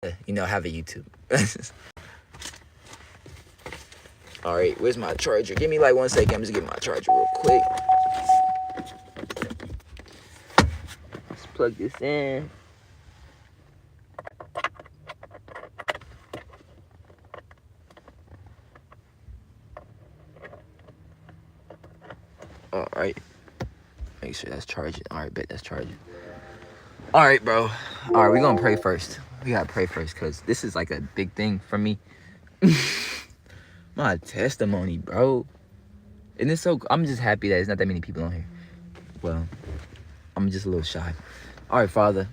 have a YouTube. All right, where's my charger? Give me like 1 second. I'm just getting my charger real quick. Let's plug this in. All right, make sure that's charging. All right, bet that's charging. All right, bro. All right, we're gonna pray first. We gotta pray first because this is like a big thing for me. My testimony, bro. And it's so, I'm just happy that there's not that many people on here. Well, I'm just a little shy. All right, Father,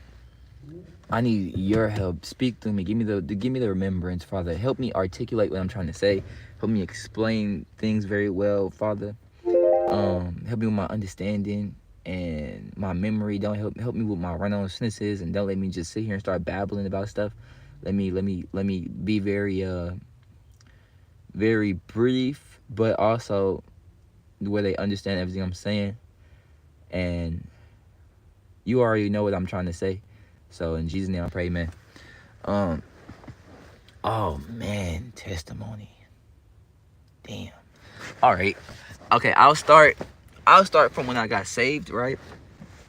I need your help. Speak through me. Give me the remembrance, Father. Help me articulate what I'm trying to say. Help me explain things very well, Father. Help me with my understanding and my memory. Don't help me with my run-on sentences, and don't let me just sit here and start babbling about stuff. Let me be very brief, but also where they understand everything I'm saying. And you already know what I'm trying to say. So in Jesus' name I pray, man. Oh man, testimony. Damn. All right. Okay, I'll start from when I got saved, right?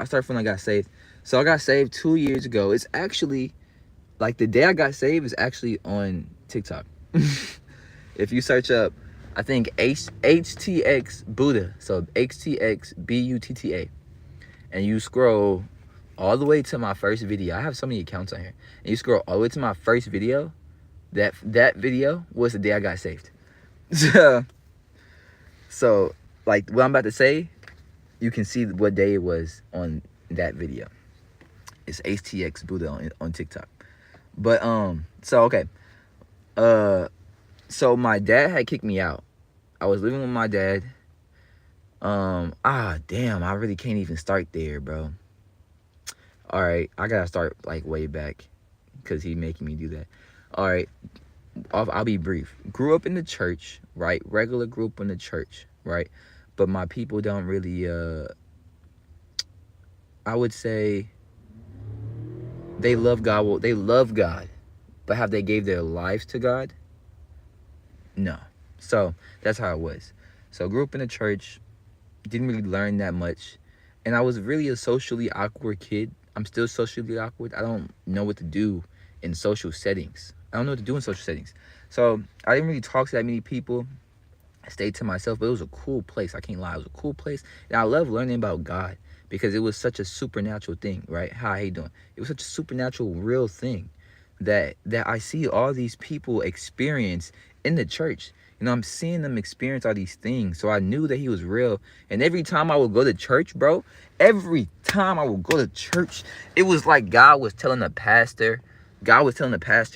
I start from when I got saved. So I got saved 2 years ago. It's actually like the day I got saved is actually on TikTok. If you search up, I think Htx Buddha, so Htx.Butta, and you scroll all the way to my first video. I have so many accounts on here. And you scroll all the way to my first video. That video was the day I got saved. So like what I'm about to say, you can see what day it was on that video. It's HTX Buddha on TikTok. But so okay. So my dad had kicked me out. I was living with my dad. Damn, I really can't even start there, bro. All right, I gotta start like way back because he making me do that. All right, I'll be brief. Grew up in the church, right? Regular group in the church, right? But my people don't really, I would say they love God. Well, they love God, but have they gave their lives to God? No. So that's how it was. So grew up in the church, didn't really learn that much. And I was really a socially awkward kid. I'm still socially awkward. I don't know what to do in social settings. So I didn't really talk to that many people. I stayed to myself, but it was a cool place. I can't lie. It was a cool place. And I love learning about God because it was such a supernatural thing, right? How you doing? It was such a supernatural, real thing that I see all these people experience in the church. I'm seeing them experience all these things. So I knew that he was real. And every time I would go to church, bro, it was like God was telling the pastor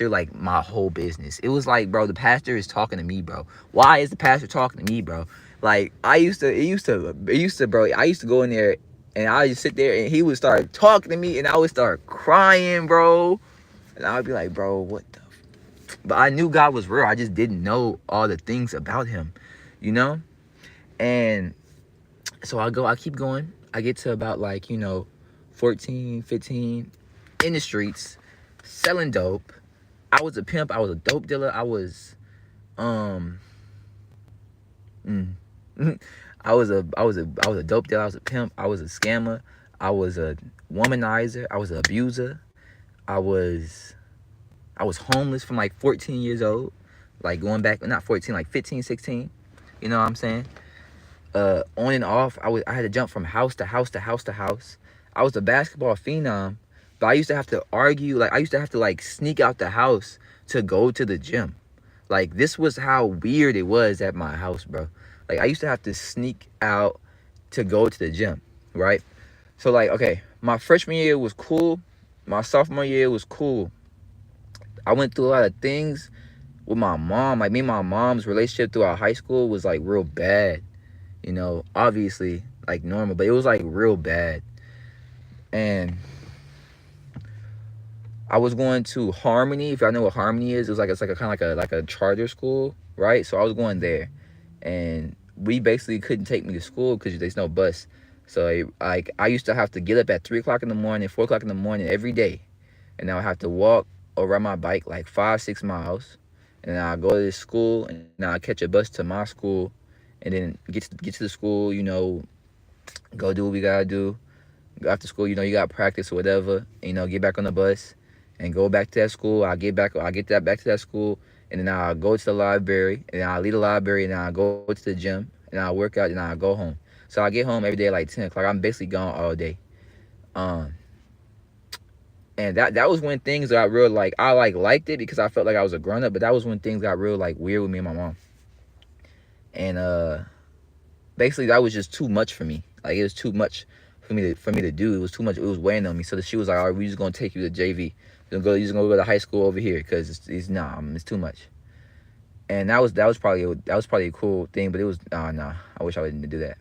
like my whole business. It was like, bro, the pastor is talking to me, bro. Why is the pastor talking to me, bro? Like I used to go in there and I just sit there and he would start talking to me and I would start crying, bro. And I would be like, bro, what the? But I knew God was real. I just didn't know all the things about him, And so I keep going. I get to about 14, 15 in the streets, selling dope. I was a pimp. I was a dope dealer. I was, I was a dope dealer. I was a pimp. I was a scammer. I was a womanizer. I was an abuser. I was homeless from 14 years old, going back, not 14, 15, 16. You know what I'm saying? On and off, I had to jump from house to house to house to house. I was a basketball phenom, but I used to have to argue. I used to have to sneak out the house to go to the gym. This was how weird it was at my house, bro. I used to have to sneak out to go to the gym, right? So okay, my freshman year was cool. My sophomore year was cool. I went through a lot of things with my mom. Me and my mom's relationship throughout high school was real bad. Obviously normal, but it was real bad. And I was going to Harmony. If y'all know what Harmony is, it was it's a kind of like a charter school, right? So I was going there, and we basically couldn't take me to school because there's no bus. So I used to have to get up at 3 o'clock in the morning, 4 o'clock in the morning every day, and I would have to walk or ride my bike like 5-6 miles, and then I go to this school, and I catch a bus to my school, and then get to the school. Go do what we gotta do. After school, you got practice or whatever. Get back on the bus and go back to that school. I get that back to that school, and then I'll go to the library, and then I'll leave the library, and then I'll go to the gym, and I'll work out, and I'll go home. So I get home every day at like 10 o'clock. I'm basically gone all day. Um, and that was when things got real. Like I liked it because I felt like I was a grown up, but that was when things got real like weird with me and my mom. And basically that was just too much for me. Like it was too much for me to do. It was too much. It was weighing on me. So she was like, "All right, we just gonna take you to JV. You're just gonna go to high school over here because it's too much." And that was probably a cool thing, but it was nah. I wish I didn't do that.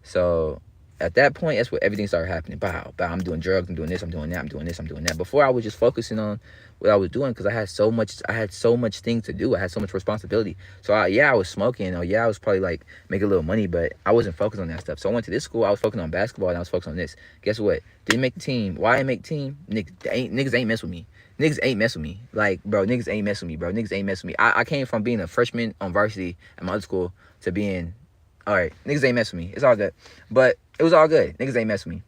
So at that point, that's where everything started happening. Bow, I'm doing drugs, I'm doing this, I'm doing that, I'm doing this, I'm doing that. Before I was just focusing on what I was doing because I had so much things to do. I had so much responsibility. So I was smoking, or I was probably like making a little money, but I wasn't focused on that stuff. So I went to this school, I was focusing on basketball, and I was focused on this. Guess what? Didn't make the team. Why I didn't make the team? Niggas ain't mess with me. Niggas ain't mess with me. Like, bro, niggas ain't mess with me, bro. Niggas ain't mess with me. I came from being a freshman on varsity at my other school to being, all right, niggas ain't mess with me. It's all good. But it was all good. Niggas ain't mess with me.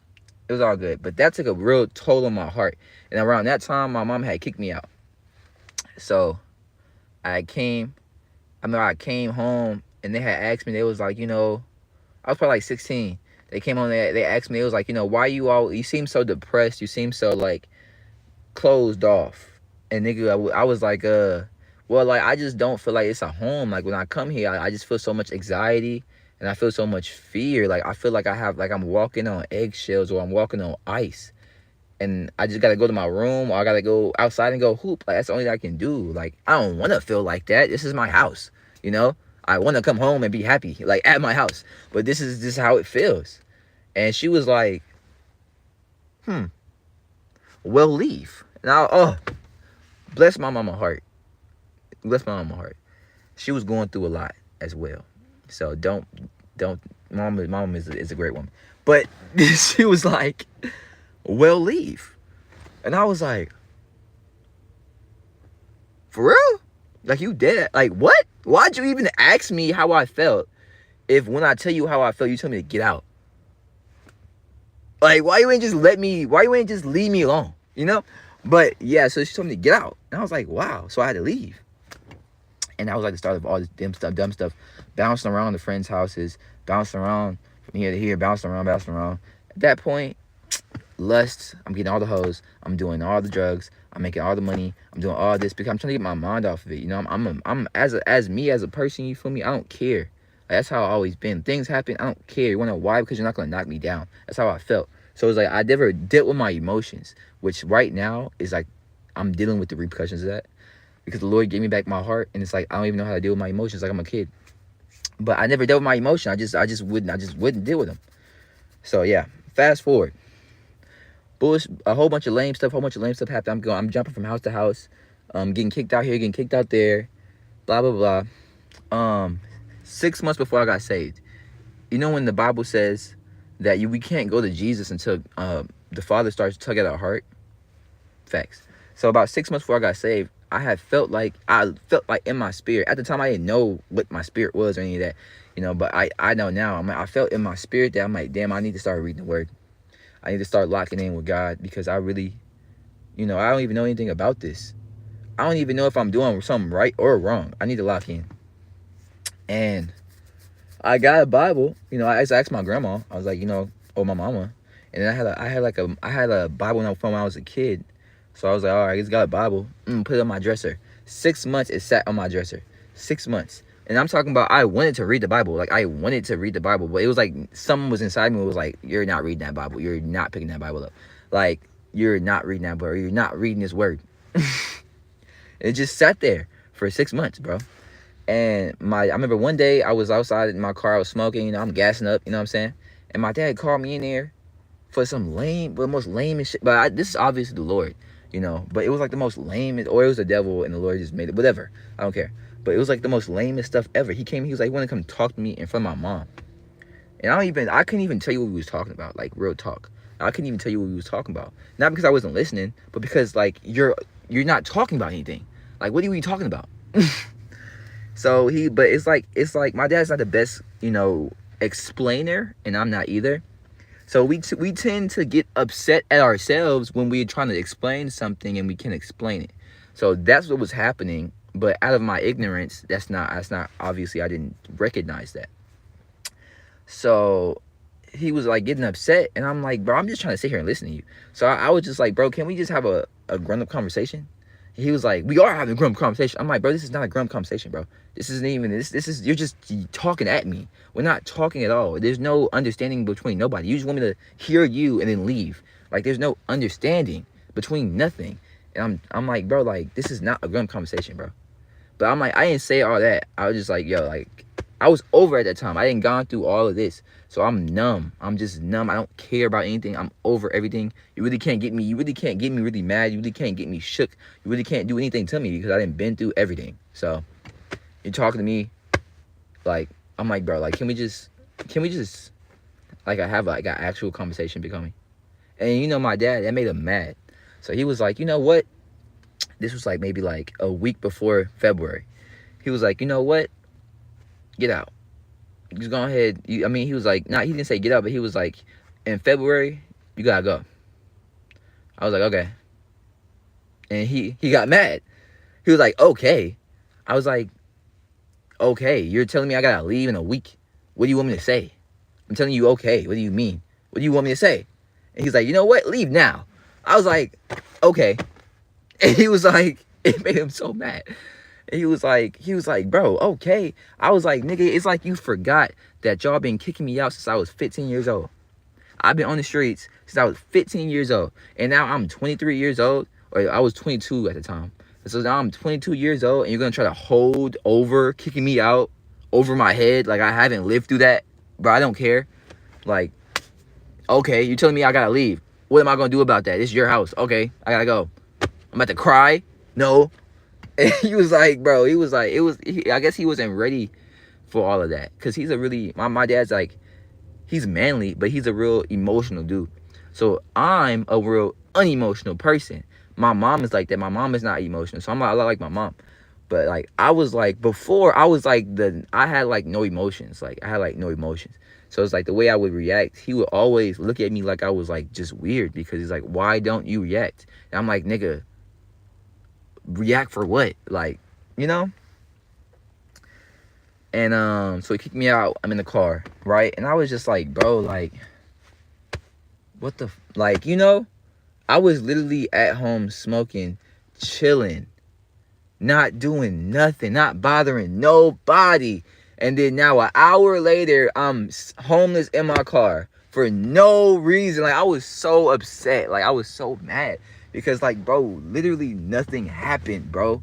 It was all good. But that took a real toll on my heart. And around that time, my mom had kicked me out. So I came home, and they had asked me, they was like, I was probably like 16. They came on there, they asked me, it was like, why you seem so depressed, you seem so like closed off. And nigga, I was like, well, like I just don't feel like it's a home. Like when I come here, I just feel so much anxiety, and I feel so much fear. Like I feel like I'm walking on eggshells, or I'm walking on ice. And I just gotta go to my room, or I gotta go outside and go hoop. Like that's the only thing I can do. Like I don't wanna feel like that. This is my house, I wanna come home and be happy, like at my house. But this is how it feels. And she was like, well, leave. And bless my mama heart. Bless my mama heart. She was going through a lot as well. So don't. Mom is a great woman. But she was like, well, leave. And I was like, for real? Like, you dead? Like, what? Why'd you even ask me how I felt if when I tell you how I felt, you tell me to get out? Like, why you ain't just leave me alone? But yeah, so she told me to get out. And I was like, wow. So I had to leave. And that was like the start of all this dumb stuff. Bouncing around the friends' houses, bouncing around from here to here, bouncing around. At that point, lust, I'm getting all the hoes, I'm doing all the drugs, I'm making all the money, I'm doing all this because I'm trying to get my mind off of it. I'm as a person, you feel me? I don't care. Like, that's how I always been. Things happen, I don't care. You wanna know why? Because you're not gonna knock me down. That's how I felt. So it's like I never dealt with my emotions, which right now is like I'm dealing with the repercussions of that. Because the Lord gave me back my heart, and it's like I don't even know how to deal with my emotions like I'm a kid. But I never dealt with my emotion. I just wouldn't deal with them. So yeah, fast forward. A whole bunch of lame stuff happened. I'm jumping from house to house, getting kicked out here, getting kicked out there, blah blah blah. 6 months before I got saved. When the Bible says that we can't go to Jesus until the Father starts tugging at our heart. Facts. So about 6 months before I got saved, I felt like in my spirit. At the time, I didn't know what my spirit was or any of that, but I know now. I felt in my spirit that I'm like, damn, I need to start reading the Word. I need to start locking in with God because I really, I don't even know anything about this. I don't even know if I'm doing something right or wrong. I need to lock in. And I got a Bible. I asked my grandma. I was like, or my mama. And then I had a Bible from when I was a kid. So I was like, all right, I just got a Bible. Put it on my dresser. 6 months it sat on my dresser. 6 months. And I'm talking about I wanted to read the Bible. Like, I wanted to read the Bible. But it was like something was inside me. It was like, you're not reading that Bible. You're not picking that Bible up. Like, you're not reading that Bible. You're not reading this Word. It just sat there for 6 months, bro. And I remember one day I was outside in my car. I was smoking. I'm gassing up. You know what I'm saying? And my dad called me in there for some most lamest shit. But this is obviously the Lord. But it was like the most lamest, or it was the devil and the Lord just made it, whatever. I don't care. But it was like the most lamest stuff ever. He was like, he wanted to come talk to me in front of my mom. And I couldn't even tell you what we was talking about, like real talk. I couldn't even tell you what we was talking about. Not because I wasn't listening, but because like you're not talking about anything. Like, what are we talking about? So but it's like my dad's not the best, explainer, and I'm not either. So we tend to get upset at ourselves when we're trying to explain something and we can't explain it. So that's what was happening. But out of my ignorance, that's not obviously, I didn't recognize that. So he was like getting upset, and I'm like, bro, I'm just trying to sit here and listen to you. So I was just like, bro, can we just have a grown-up conversation? He was like, we are having a grown-up conversation. I'm like, bro, this is not a grown-up conversation, bro. This isn't even, this is, you're just talking at me. We're not talking at all. There's no understanding between nobody. You just want me to hear you and then leave. Like, there's no understanding between nothing. And I'm like, bro, like, this is not a grown-up conversation, bro. But I'm like, I didn't say all that. I was just like, yo, like, I was over at that time. I hadn't gone through all of this. So I'm numb. I'm just numb. I don't care about anything. I'm over everything. You really can't get me. You really can't get me really mad. You really can't get me shook. You really can't do anything to me because I didn't been through everything. So you're talking to me like, I'm like, bro, like, can we just like, I have like an actual conversation becoming? And my dad, that made him mad. So he was like, you know what? This was like maybe like a week before February. He was like, you know what? Get out. Just go ahead. He was like, nah, he didn't say get out, but he was like, in February, you gotta go. I was like, okay. And he got mad. He was like, okay. I was like, okay, you're telling me I gotta leave in a week? What do you want me to say? I'm telling you, okay. What do you mean? What do you want me to say? And he's like, you know what? Leave now. I was like, okay. And he was like, it made him so mad. He was like, bro, okay. I was like, nigga, it's like you forgot that y'all been kicking me out since I was 15 years old. I've been on the streets since I was 15 years old. And now I'm 23 years old. Or I was 22 at the time. So now I'm 22 years old, and you're going to try to hold over kicking me out over my head. Like, I haven't lived through that. Bro, I don't care. Like, okay, you're telling me I got to leave. What am I going to do about that? This is your house. Okay, I got to go. I'm about to cry. No. And he was like, bro, I guess he wasn't ready for all of that. Because he's a really, my dad's like, he's manly, but he's a real emotional dude. So I'm a real unemotional person. My mom is like that. My mom is not emotional. So I'm a lot like my mom. But like, I was like, before, I was like, I had like no emotions. Like, I had like no emotions. So it's like the way I would react, he would always look at me like I was like just weird. Because he's like, why don't you react? And I'm like, nigga, react for what? Like, And so he kicked me out. I'm in the car, right? And I was just like, bro, like, what the like, I was literally at home smoking, chilling, not doing nothing, not bothering nobody. And then now an hour later, I'm homeless in my car for no reason. Like, I was so upset. Like, I was so mad because, like, bro, literally nothing happened, bro.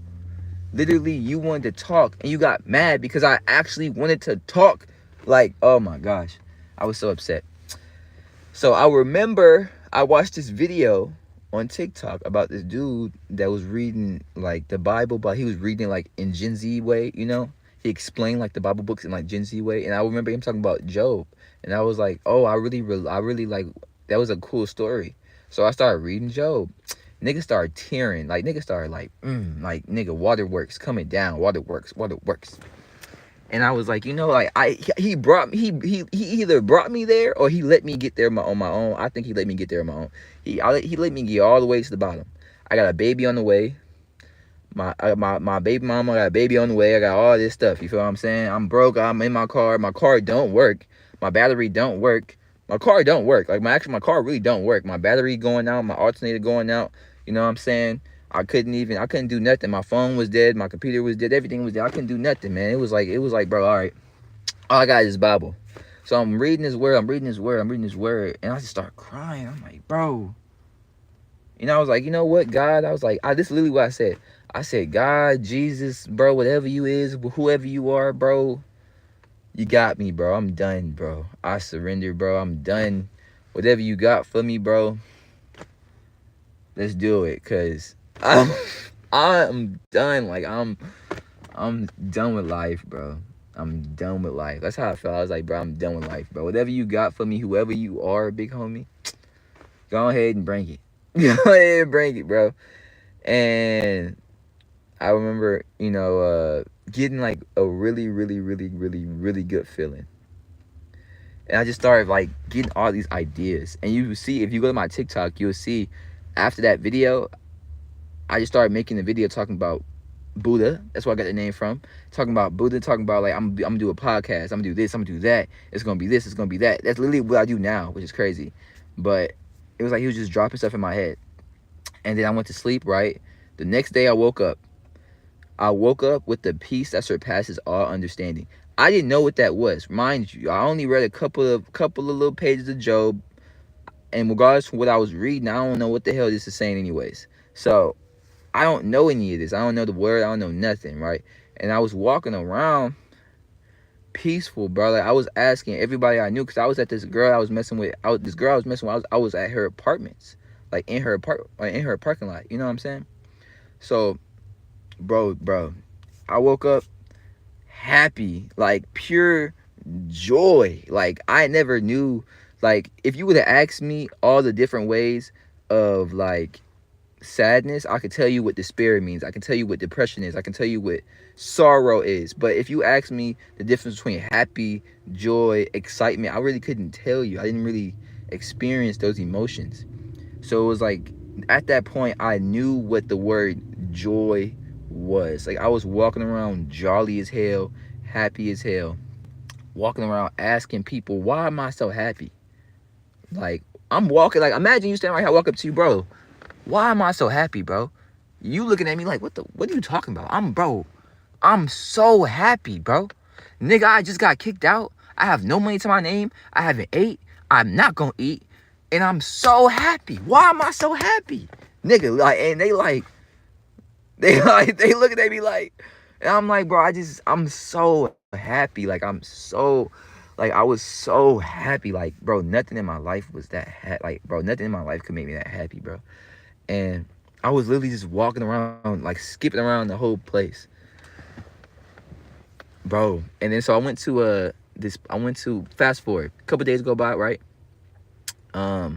Literally, you wanted to talk and you got mad because I actually wanted to talk. Like, oh my gosh, I was so upset. So I remember I watched this video on TikTok about this dude that was reading like the Bible, but he was reading like in Gen Z way, He explained like the Bible books in like Gen Z way. And I remember him talking about Job. And I was like, oh, I really like, that was a cool story. So I started reading Job. Niggas started tearing. Like, niggas started like, nigga, waterworks coming down. Waterworks. And I was like, like, he either brought me there or he let me get there on my own. I think he let me get there on my own. He let me get all the way to the bottom. I got a baby on the way. My baby mama got a baby on the way. I got all this stuff. You feel what I'm saying? I'm broke. I'm in my car. My car don't work. My battery don't work. My car don't work. Like, my car really don't work. My battery going out. My alternator going out. You know what I'm saying? I couldn't do nothing. My phone was dead. My computer was dead. Everything was dead. I couldn't do nothing, man. It was like, bro, all right. All I got is Bible. So I'm reading his word. And I just start crying. I'm like, bro. I was like, you know what, God? I was like, this is literally what I said. I said, God, Jesus, bro, whatever you is, whoever you are, bro, you got me, bro. I'm done, bro. I surrender, bro. I'm done. Whatever you got for me, bro, let's do it. Cause I'm done. Like, I'm done with life, bro. I'm done with life. That's how I felt. I was like, bro, I'm done with life, bro. Whatever you got for me, whoever you are, big homie, go ahead and bring it. Go ahead and bring it, bro. And I remember, getting like a really, really, really, really, really good feeling. And I just started like getting all these ideas. And you see, if you go to my TikTok, you'll see after that video, I just started making the video talking about Buddha. That's where I got the name from. Talking about Buddha, talking about like I'm gonna do a podcast, I'm gonna do this, I'm gonna do that. It's gonna be this, it's gonna be that. That's literally what I do now, which is crazy. But it was like he was just dropping stuff in my head. And then I went to sleep, right? The next day I woke up. I woke up with the peace that surpasses all understanding. I didn't know what that was. Mind you, I only read a couple of little pages of Job. And regardless of what I was reading, I don't know what the hell this is saying anyways. So I don't know any of this. I don't know the word. I don't know nothing, right? And I was walking around peaceful, bro. Like I was asking everybody I knew, because I was at this girl I was messing with. I was at her apartments, like in her parking lot. You know what I'm saying? So, bro, I woke up happy, like pure joy. Like I never knew. Like if you would have asked me all the different ways of like sadness, I could tell you what despair means. I can tell you what depression is. I can tell you what sorrow is. But if you ask me the difference between happy, joy, excitement, I really couldn't tell you. I didn't really experience those emotions. So it was like at that point I knew what the word joy was. Like I was walking around jolly as hell, happy as hell, walking around asking people, why am I so happy? Like I'm walking, like imagine you standing right here, I walk up to you, bro, why am I so happy, bro? You looking at me like, what are you talking about? I'm so happy, bro. Nigga, I just got kicked out. I have no money to my name. I haven't ate. I'm not gonna eat. And I'm so happy. Why am I so happy? Nigga, like, and they looking at me like, and I'm like, bro, I'm so happy. Like, I was so happy. Like, bro, nothing in my life was that nothing in my life could make me that happy, bro. And I was literally just walking around, like skipping around the whole place, bro. And then so I went to fast forward, a couple days go by, right? I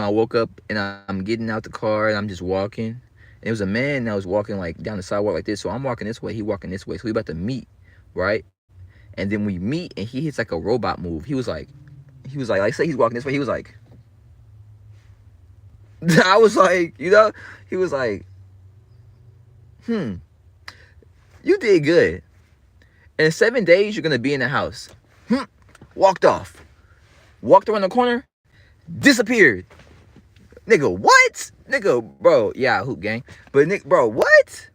woke up and I'm getting out the car and I'm just walking. And there was a man that was walking like down the sidewalk like this. So I'm walking this way, he walking this way. So we about to meet, right? And then we meet and he hits like a robot move. He was like, say he's walking this way. He was like, I was like, he was like, you did good. In 7 days, you're going to be in the house. Walked off. Walked around the corner. Disappeared. Nigga, what? Nigga, bro. Yeah, hoop gang. But, bro, what?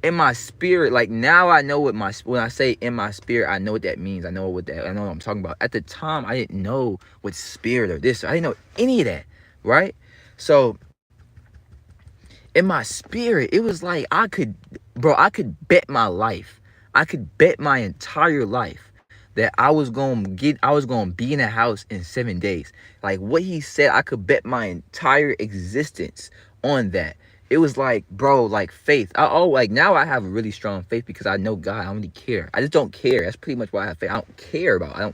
In my spirit, like now I know when I say in my spirit, I know what that means. I know what I'm talking about. At the time, I didn't know what spirit or this. I didn't know any of that, right? So in my spirit, it was like I could bet my life. I could bet my entire life that I was gonna be in a house in 7 days. Like what he said, I could bet my entire existence on that. It was like, bro, like faith. Now I have a really strong faith because I know God. I don't really care. I just don't care. That's pretty much why I have faith. I don't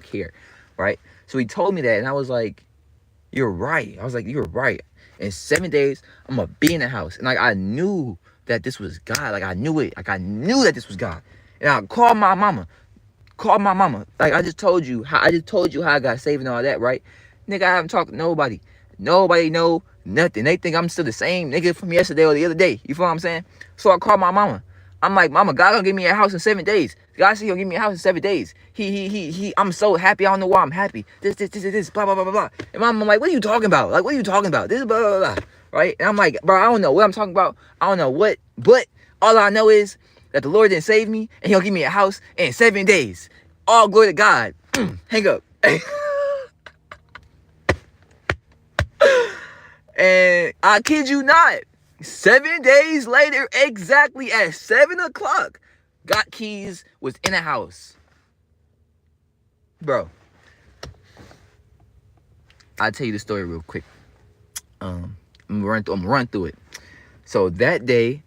care, right? So he told me that, and I was like, you're right. I was like, you're right. In 7 days, I'm gonna be in the house, and like I knew that this was God. Like I knew it. Like I knew that this was God. And I called my mama. Like I just told you how I got saved and all that, right? Nigga, I haven't talked to nobody. Nobody know nothing. They think I'm still the same nigga from yesterday or the other day. You feel what I'm saying? So I called my mama. I'm like, mama, God gonna give me a house in 7 days. God said he'll give me a house in 7 days. I'm so happy. I don't know why I'm happy. This, blah, blah, blah, blah, blah. And mama, I'm like, what are you talking about? Like, what are you talking about? This, blah, blah, blah, blah. Right? And I'm like, bro, I don't know what I'm talking about. I don't know what, but all I know is that the Lord didn't save me and he'll give me a house in 7 days. All glory to God. Hang up. And I kid you not, 7 days later, exactly at 7 o'clock, got keys, was in a house. Bro, I'll tell you the story real quick. I'm gonna run through it. So that day,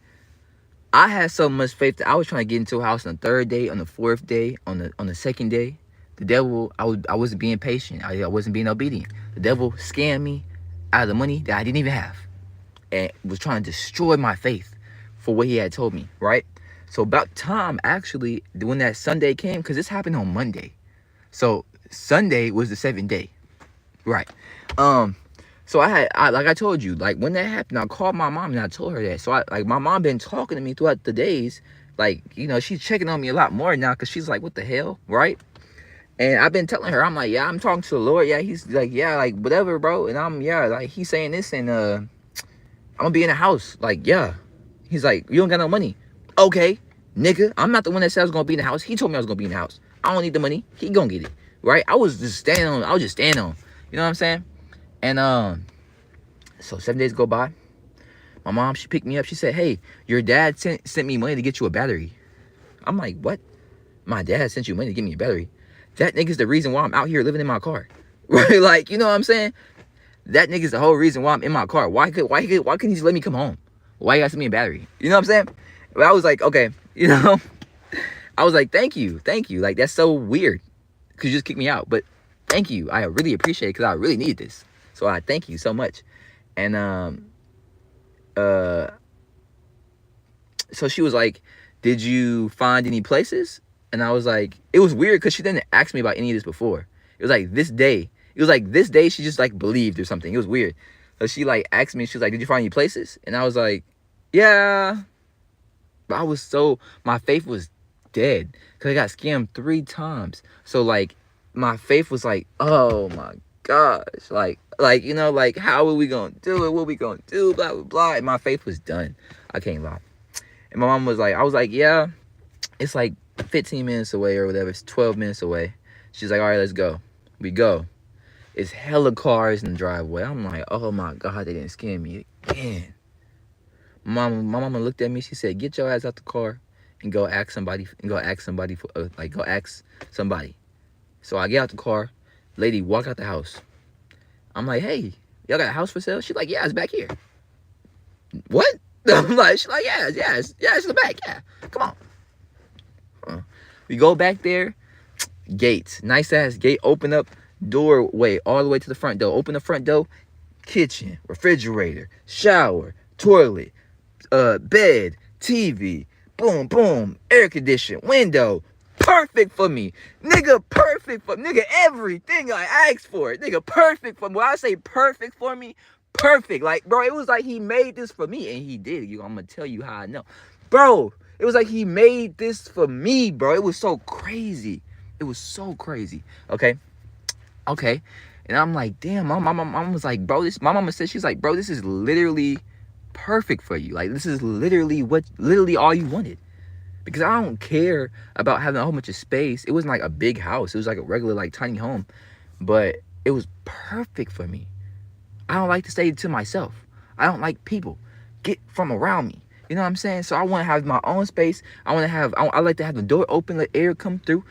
I had so much faith that I was trying to get into a house on the 3rd day, on the 4th day, on the 2nd day. The devil, I wasn't being patient. I wasn't being obedient. The devil scammed me out of the money that I didn't even have, and was trying to destroy my faith for what he had told me, right? So about time, actually, when that Sunday came, because this happened on Monday. So Sunday was the 7th day, right? So like I told you, like when that happened, I called my mom and I told her that. So my mom been talking to me throughout the days, like, you know, she's checking on me a lot more now, because she's like, what the hell, right? And I've been telling her, I'm like, yeah, I'm talking to the Lord. Yeah, he's like, yeah, like whatever, bro. And yeah, like he's saying this, and I'm gonna be in the house. Like, yeah. He's like, you don't got no money. Okay, nigga, I'm not the one that said I was gonna be in the house. He told me I was gonna be in the house. I don't need the money. He gonna get it, right? I was just standing on. You know what I'm saying? And so 7 days go by. My mom, she picked me up. She said, hey, your dad sent me money to get you a battery. I'm like, what? My dad sent you money to get me a battery? That nigga's the reason why I'm out here living in my car, right? Like, you know what I'm saying? That nigga's the whole reason why I'm in my car. Why couldn't he just let me come home? Why you got to send me a battery? You know what I'm saying? But I was like, okay, you know, I was like, thank you. Like, that's so weird, because you just kicked me out. But thank you. I really appreciate it, because I really need this. So I thank you so much. And so she was like, did you find any places? And I was like, it was weird, because she didn't ask me about any of this before. It was like this day she just like believed or something. It was weird. So she like asked me, she was like, did you find any places? And I was like, yeah. But my faith was dead, because I got scammed 3 times. So like my faith was like, oh my gosh, like you know, like how are we gonna do it? What we gonna do? Blah blah blah. And my faith was done. I can't lie. And my mom was like, I was like, yeah, it's like 15 minutes away or whatever. It's 12 minutes away. She's like, all right, let's go. We go. It's hella cars in the driveway. I'm like, oh my God, they didn't scam me again. My mama looked at me. She said, get your ass out the car and go ask somebody. Go ask somebody. So I get out the car. Lady walk out the house. I'm like, hey, y'all got a house for sale? She's like, yeah, it's back here. What? I'm like, she's like, yeah, it's in the back. Yeah, come on. We go back there. Gates, nice ass gate, open up doorway all the way to the front door. Open the front door, kitchen, refrigerator, shower, toilet, bed, TV, boom, boom, air conditioner, window. Perfect for me. Nigga, perfect for nigga, everything I asked for. Nigga, perfect for me. When I say perfect for me, perfect. Like, bro, it was like he made this for me, and he did. I'm gonna tell you how I know. Bro, it was like he made this for me, bro. It was so crazy. It was so crazy. Okay. And I'm like, damn, my mom was like, bro, my mama said, she's like, bro, this is literally perfect for you. Like, this is literally all you wanted. Because I don't care about having a whole bunch of space. It wasn't like a big house. It was like a regular, like, tiny home. But it was perfect for me. I don't like to stay to myself. I don't like people get from around me. You know what I'm saying? So I want to have my own space. I like to have the door open, let air come through.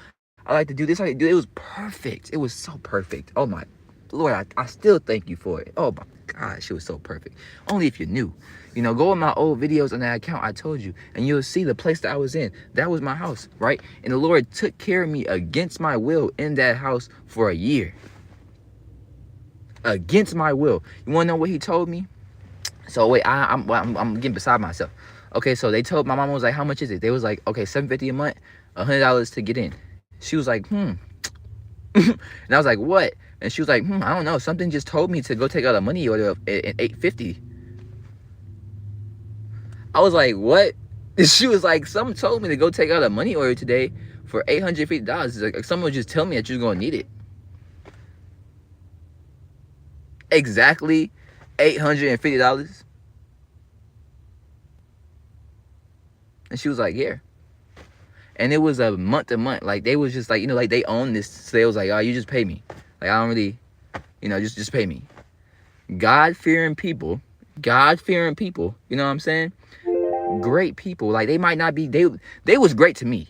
I like to do this. It was perfect. It was so perfect. Oh my Lord, I still thank you for it. Oh my gosh, it was so perfect. Only if you knew. You know, go in my old videos on that account I told you, and you'll see the place that I was in. That was my house, right? And the Lord took care of me against my will in that house for a year. Against my will. You want to know what he told me? So wait, I'm getting beside myself. Okay, so they told, my mom was like, how much is it? They was like, okay, $750 a month, $100 to get in. She was like, and I was like, what? And she was like, I don't know. Something just told me to go take out a money order at $850. I was like, what? And she was like, someone told me to go take out a money order today for $850. It's like someone just tell me that you're gonna need it. Exactly $850. And she was like, here. And it was a month to month. Like, they was just like, you know, like they own this. So they was like, oh, you just pay me. Like, I don't really, you know, just pay me. God-fearing people. You know what I'm saying? Great people. Like, they might not be, they was great to me.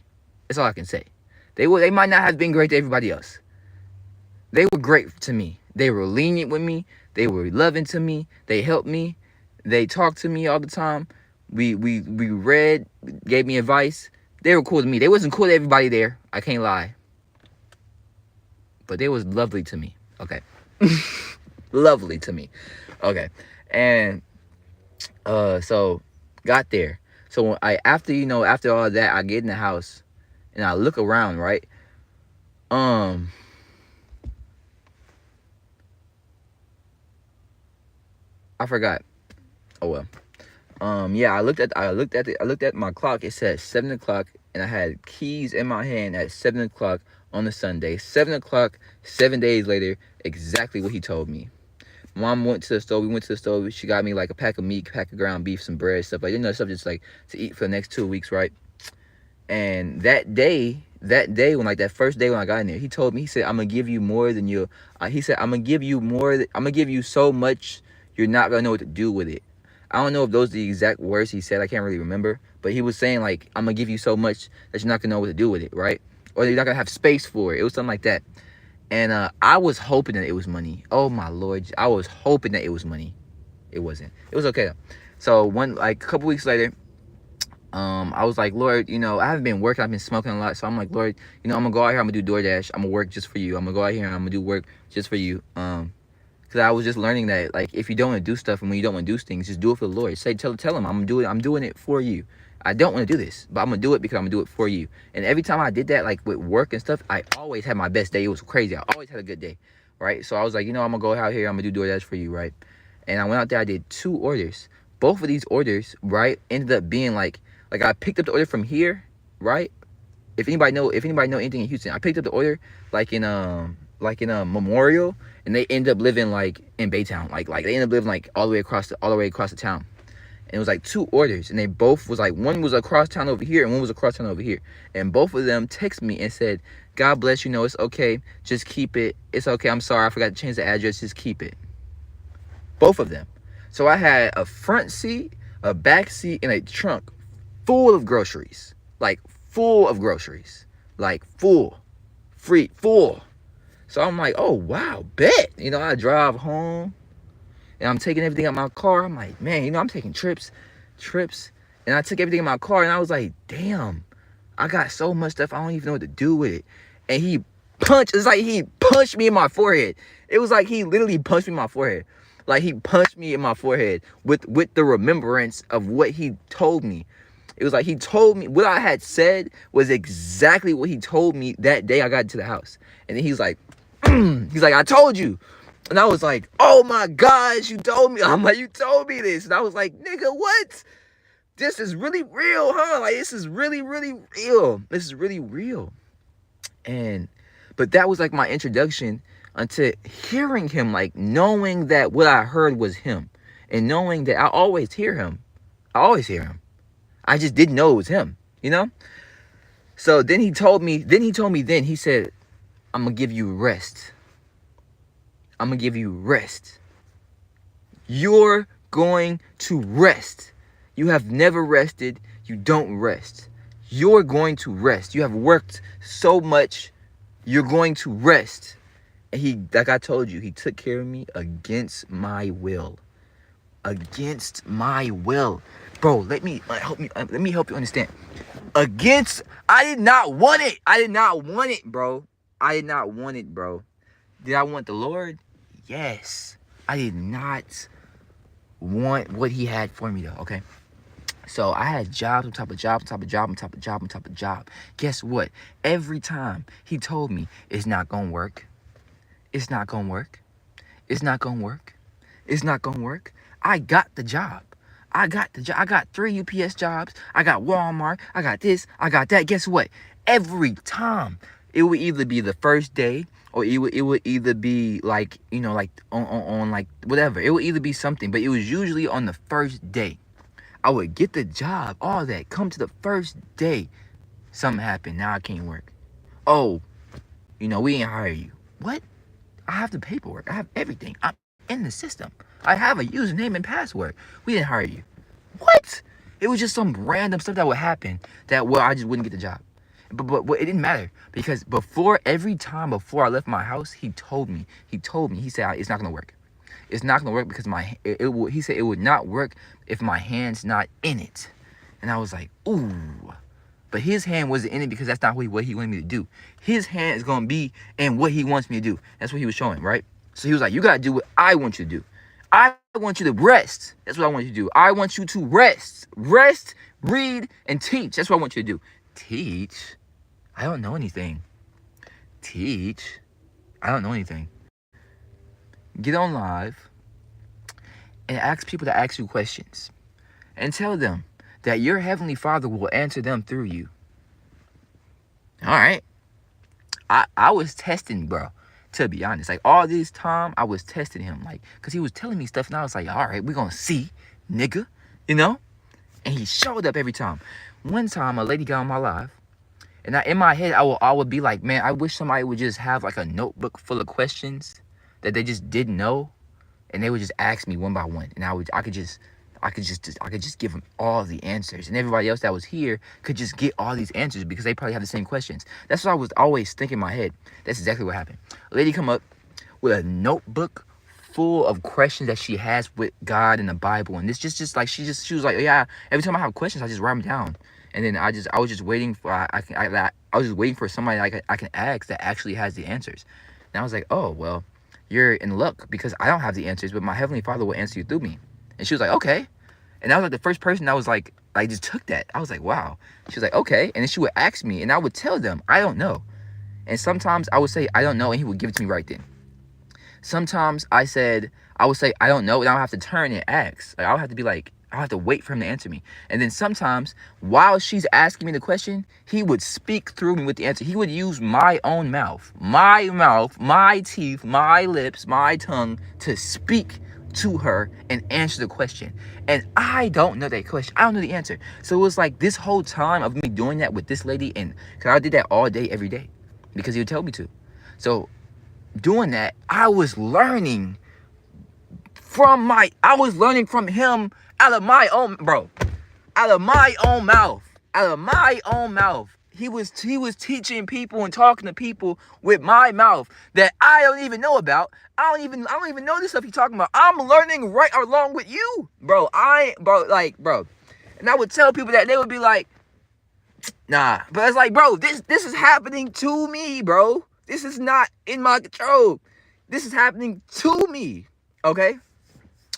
That's all I can say. They might not have been great to everybody else. They were great to me. They were lenient with me. They were loving to me. They helped me. They talked to me all the time. We read, gave me advice. They were cool to me. They wasn't cool to everybody there. I can't lie. But they was lovely to me. Okay. Lovely to me. Okay. And so got there. So when after after all that, I get in the house and I look around, right? Um I forgot. Oh well. Yeah, I looked at my clock. It said 7 o'clock, and I had keys in my hand at 7 o'clock on the Sunday. 7 o'clock, 7 days later, exactly what he told me. Mom went to the store. We went to the store. She got me like a pack of meat, pack of ground beef, some bread, stuff like stuff just like to eat for the next 2 weeks, right? And that day when like that first day when I got in there, he told me, he said, I'm gonna give you more than you. He said, I'm gonna give you more. I'm gonna give you so much you're not gonna know what to do with it. I don't know if those are the exact words he said. I can't really remember, but he was saying like, I'm gonna give you so much that you're not gonna know what to do with it, right? Or you're not gonna have space for it. It was something like that. And I was hoping that it was money. Oh my Lord, I was hoping that it was money. It wasn't. It was okay though. So a couple weeks later, I was like, Lord, I haven't been working. I've been smoking a lot. So I'm like, Lord, I'm gonna go out here. I'm gonna do DoorDash. I'm gonna work just for you. I'm gonna go out here and I'm gonna do work just for you. Because I was just learning that, like, if you don't want to do stuff and when you don't want to do things, just do it for the Lord. Tell him, I'm gonna do it. I'm doing it for you. I don't want to do this, but I'm gonna do it because I'm gonna do it for you. And every time I did that, like with work and stuff, I always had my best day. It was crazy. I always had a good day, right? So I was like, I'm gonna go out here. I'm gonna do DoorDash for you, right? And I went out there. I did 2 orders. Both of these orders, right, ended up being like I picked up the order from here, right? If anybody know anything in Houston, I picked up the order like in Memorial, and they end up living like in Baytown, like they end up living like all the way across the town. And it was like 2 orders, and they both was like, one was across town over here and one was across town over here, and both of them text me and said, God bless you, it's okay, just keep it, it's okay, I'm sorry, I forgot to change the address, just keep it. Both of them. So I had a front seat, a back seat, and a trunk full of groceries, like full. So I'm like, oh wow, bet. I drive home and I'm taking everything out my car. I'm like, man, I'm taking trips. And I took everything in my car and I was like, damn, I got so much stuff I don't even know what to do with it. And it's like he punched me in my forehead. It was like he literally punched me in my forehead. Like he punched me in my forehead with the remembrance of what he told me. It was like he told me what I had said was exactly what he told me that day I got into the house. And then he's like, I told you. And I was like, oh my gosh, you told me. I'm like, you told me this. And I was like, nigga, what? This is really real, huh? Like, this is really, really real. This is really real. But that was like my introduction unto hearing him, like knowing that what I heard was him. And knowing that I always hear him. I just didn't know it was him, So then he said, I'm going to give you rest. You're going to rest. You have never rested. You don't rest. You're going to rest. You have worked so much. You're going to rest. And like I told you, he took care of me against my will. Bro, let me help you understand. I did not want it, bro. Did I want the Lord? Yes. I did not want what he had for me though, okay? So I had jobs on top of job, on top of job, on top of job, on top of job. Guess what? Every time he told me, it's not gonna work. It's not gonna work. I got the job. I got 3 UPS jobs. I got Walmart. I got this. I got that. Guess what? Every time it would either be the first day or it would either be like, like on like whatever. It would either be something, but it was usually on the first day. I would get the job, all that. Come to the first day. Something happened. Now I can't work. Oh, we didn't hire you. What? I have the paperwork. I have everything. I'm in the system. I have a username and password. We didn't hire you. What? It was just some random stuff that would happen that, I just wouldn't get the job. But it didn't matter because every time before I left my house, he told me, he said, it's not going to work. It's not going to work because he said it would not work if my hand's not in it. And I was like, ooh. But his hand wasn't in it because that's not what he wanted me to do. His hand is going to be in what he wants me to do. That's what he was showing, right? So he was like, you got to do what I want you to do. I want you to rest. That's what I want you to do. I want you to rest. Rest, read, and teach. That's what I want you to do. Teach? I don't know anything. Teach? I don't know anything. Get on live and ask people to ask you questions. And tell them that your Heavenly Father will answer them through you. All right. I was testing, bro. To be honest, like all this time, I was testing him, like, cause he was telling me stuff, and I was like, all right, we're gonna see, nigga, you know. And he showed up every time. One time, a lady got on my live, and in my head, I would be like, man, I wish somebody would just have like a notebook full of questions that they just didn't know, and they would just ask me one by one, and I could just give them all the answers, and everybody else that was here could just get all these answers because they probably have the same questions. That's what I was always thinking in my head. That's exactly what happened. A lady come up with a notebook full of questions that she has with God and the Bible, and this just like she was like, yeah. Every time I have questions, I just write them down, and then I was just waiting for I was just waiting for somebody I can ask that actually has the answers. And I was like, oh well, you're in luck because I don't have the answers, but my Heavenly Father will answer you through me. And she was like, okay. And I was like the first person that was like, I just took that. I was like, wow. She was like, okay. And then she would ask me, and I would tell them, I don't know. And sometimes I would say, I don't know, and he would give it to me right then. Sometimes I would say, I don't know, and I would have to turn and ask. Like, I would have to be like, I would have to wait for him to answer me. And then sometimes, while she's asking me the question, he would speak through me with the answer. He would use my own mouth, my teeth, my lips, my tongue to speak to her and answer the question. And I don't know that question. I don't know the answer. So it was like this whole time of me doing that with this lady, and because I did that all day, every day, because he would tell me to. So doing that, I was learning from him out of my own, bro, out of my own mouth. He was teaching people and talking to people with my mouth that I don't even know about. I don't even know this stuff he's talking about. I'm learning right along with you, bro. Bro. And I would tell people that, they would be like, nah. But it's like, bro, this is happening to me, bro. This is not in my control. This is happening to me. Okay?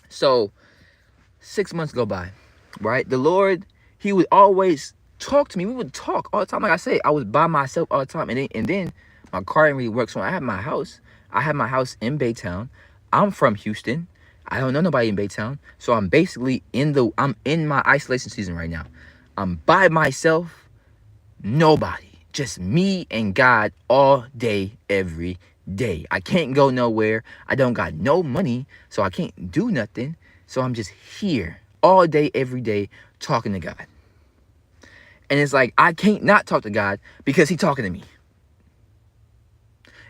So 6 months go by, right? The Lord, he would always talk to me. We would talk all the time. Like I said, I was by myself all the time. And then my car didn't really work. So I had my house in Baytown. I'm from Houston. I don't know nobody in Baytown. So I'm basically I'm in my isolation season right now. I'm by myself, nobody. Just me and God all day, every day. I can't go nowhere. I don't got no money, so I can't do nothing. So I'm just here all day, every day, talking to God. And it's like, I can't not talk to God because he's talking to me.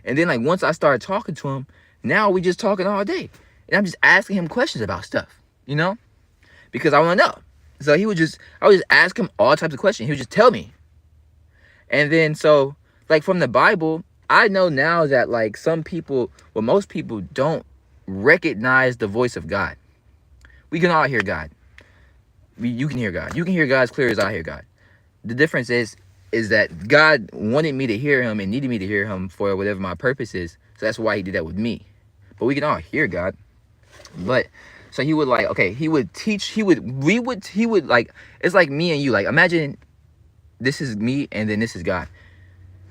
And then like once I started talking to him, now we just talking all day. And I'm just asking him questions about stuff, you know? Because I want to know. So I would just ask him all types of questions. He would just tell me. And then so like from the Bible, I know now that like most people don't recognize the voice of God. We can all hear God. You can hear God. You can hear God as clear as I hear God. The difference is that God wanted me to hear him and needed me to hear him for whatever my purpose is. So that's why he did that with me. But we can all hear God. But so he would like, okay, he would teach, like, it's like me and you. Like, imagine this is me and then this is God.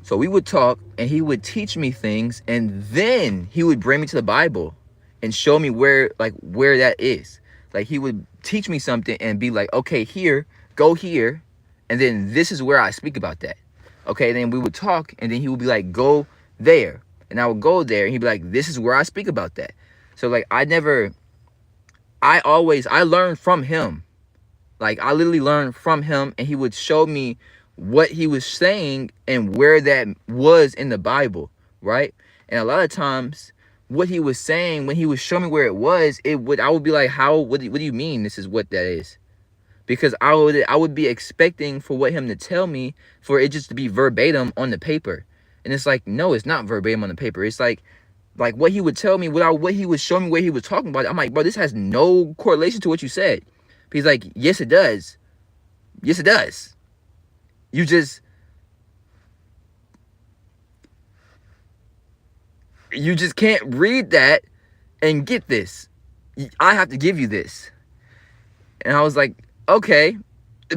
So we would talk and he would teach me things, and then he would bring me to the Bible and show me where that is. Like he would teach me something and be like, okay, here, go here. And then this is where I speak about that. Okay, then we would talk, and then he would be like, go there. And I would go there, and he'd be like, this is where I speak about that. So like I learned from him. Like I literally learned from him, and he would show me what he was saying and where that was in the Bible, right? And a lot of times what he was saying, when he would show me where it was, I would be like, what do you mean this is what that is? Because I would be expecting for what him to tell me, for it just to be verbatim on the paper. And it's like, no, it's not verbatim on the paper. It's like what he would tell me, what he would show me, where he was talking about. I'm like, bro, this has no correlation to what you said. But he's like, yes, it does. Yes, it does. You just can't read that and get this. I have to give you this. And I was like, okay.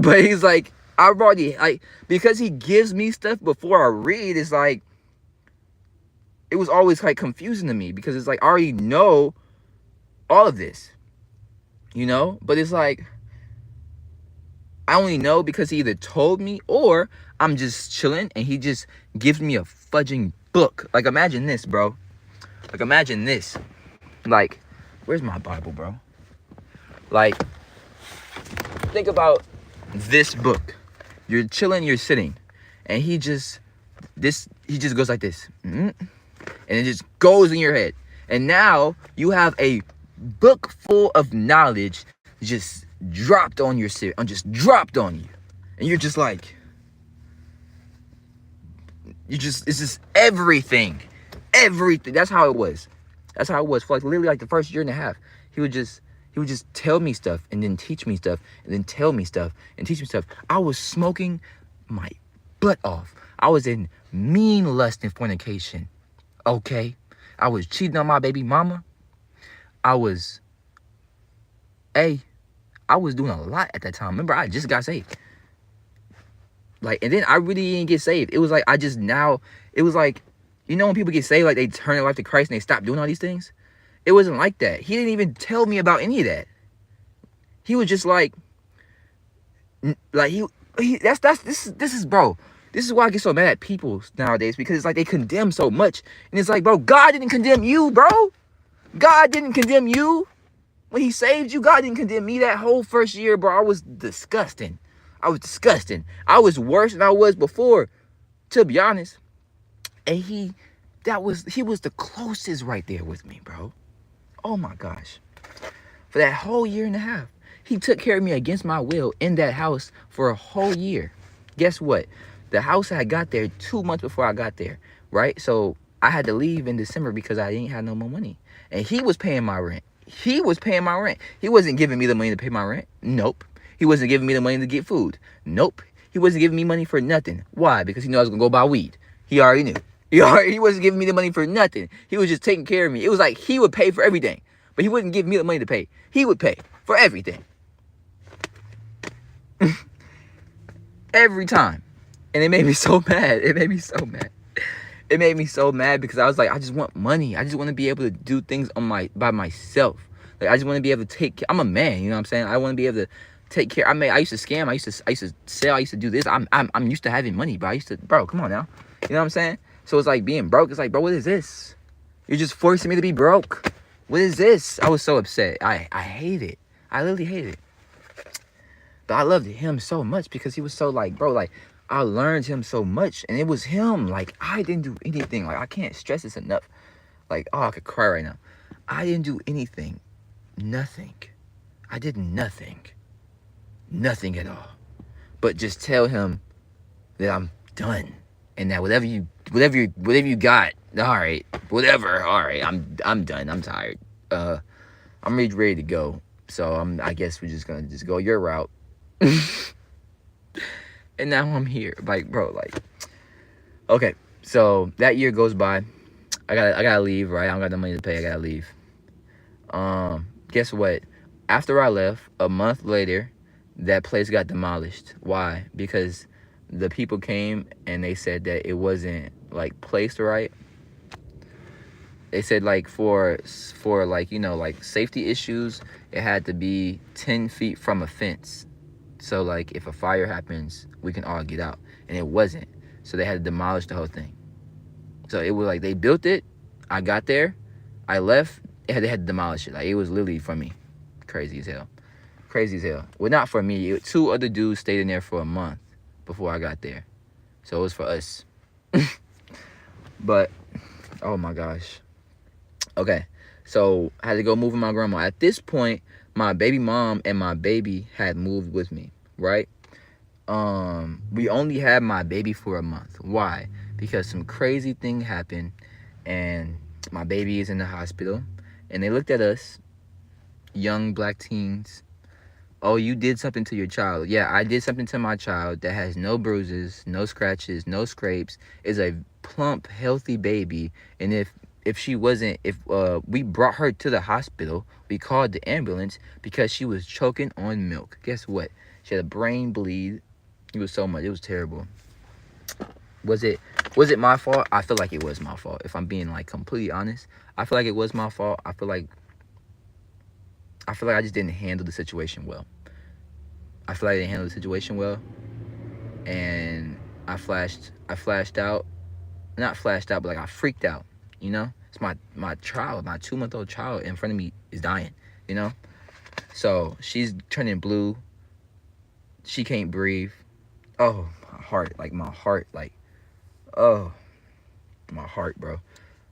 But he's like, I've already, like, because he gives me stuff before I read, it's like, it was always like confusing to me because it's like, I already know all of this, you know? But it's like, I only know because he either told me or I'm just chilling and he just gives me a fudging book. Like, imagine this, bro. Like, imagine this. Like, where's my Bible, bro? Like, think about this book. You're chilling, you're sitting, and he just goes like this. And it just goes in your head. And now you have a book full of knowledge just dropped on your just dropped on you. And you're just like, it's just everything. Everything. That's how it was. That's how it was for like literally like the first year and a half. He would just tell me stuff and then teach me stuff and then tell me stuff and teach me stuff. I was smoking my butt off. I was in mean lust and fornication. Okay? I was cheating on my baby mama. I was doing a lot at that time. Remember, I just got saved. Like, and then I really didn't get saved. It was like, it was like, you know when people get saved, like they turn their life to Christ and they stop doing all these things? It wasn't like that. He didn't even tell me about any of that. He was just like this is bro. This is why I get so mad at people nowadays, because it's like they condemn so much. And it's like, bro, God didn't condemn you, bro. God didn't condemn you. When he saved you, God didn't condemn me that whole first year, bro. I was disgusting. I was worse than I was before, to be honest. And he was the closest right there with me, bro. Oh my gosh. For that whole year and a half. He took care of me against my will in that house for a whole year. Guess what? The house I got there 2 months before I got there, right? So I had to leave in December because I didn't have no more money. And he was paying my rent. He wasn't giving me the money to pay my rent. Nope. He wasn't giving me the money to get food. Nope. He wasn't giving me money for nothing. Why? Because he knew I was going to go buy weed. He already knew. He wasn't giving me the money for nothing. He was just taking care of me. It was like he would pay for everything. But he wouldn't give me the money to pay. He would pay for everything. Every time. And it made me so mad. It made me so mad because I was like, I just want money. I just want to be able to do things by myself. Like, I just want to be able to take care. I'm a man, you know what I'm saying? I want to be able to take care. I used to scam. I used to sell. I used to do this. I'm used to having money, bro. Bro, come on now. You know what I'm saying? So it's like being broke. It's like, bro, what is this? You're just forcing me to be broke. What is this? I was so upset. I hate it. I literally hate it. But I loved him so much because he was so like, bro, like, I learned him so much. And it was him. Like, I didn't do anything. Like, I can't stress this enough. Like, oh, I could cry right now. I didn't do anything. Nothing. I did nothing. Nothing at all. But just tell him that I'm done. And that whatever you got, all right, whatever, all right, I'm done. I'm tired. I'm ready to go. So I guess we're just gonna go your route. And now I'm here. Like, bro, like, okay. So that year goes by. I gotta leave, right? I don't got the money to pay. I gotta leave. Guess what? After I left, a month later, that place got demolished. Why? Because the people came and they said that it wasn't like placed right. They said like for like, you know, like safety issues, it had to be 10 feet from a fence. So like if a fire happens, we can all get out. And it wasn't. So they had to demolish the whole thing. So it was like they built it. I got there. I left. They had to demolish it. Like, it was literally for me. Crazy as hell. Crazy as hell. Well, not for me. 2 other dudes stayed in there for a month before I got there. So it was for us. But, oh my gosh. Okay. So I had to go move with my grandma. At this point, my baby mom and my baby had moved with me, right? We only had my baby for a month. Why? Because some crazy thing happened and my baby is in the hospital. And they looked at us, young black teens. Oh, you did something to your child. Yeah, I did something to my child that has no bruises, no scratches, no scrapes, is a plump, healthy baby. And if if she wasn't, if we brought her to the hospital, we called the ambulance because she was choking on milk. Guess what? She had a brain bleed. It was so much. It was terrible. Was it my fault? I feel like it was my fault. If I'm being like completely honest, I feel like it was my fault. I feel like I just didn't handle the situation well. I feel like I didn't handle the situation well, and I flashed out. Not flashed out, but like I freaked out. You know, it's my child, my 2-month-old child in front of me is dying. You know, so she's turning blue. She can't breathe. Oh, my heart, like, oh, my heart, bro.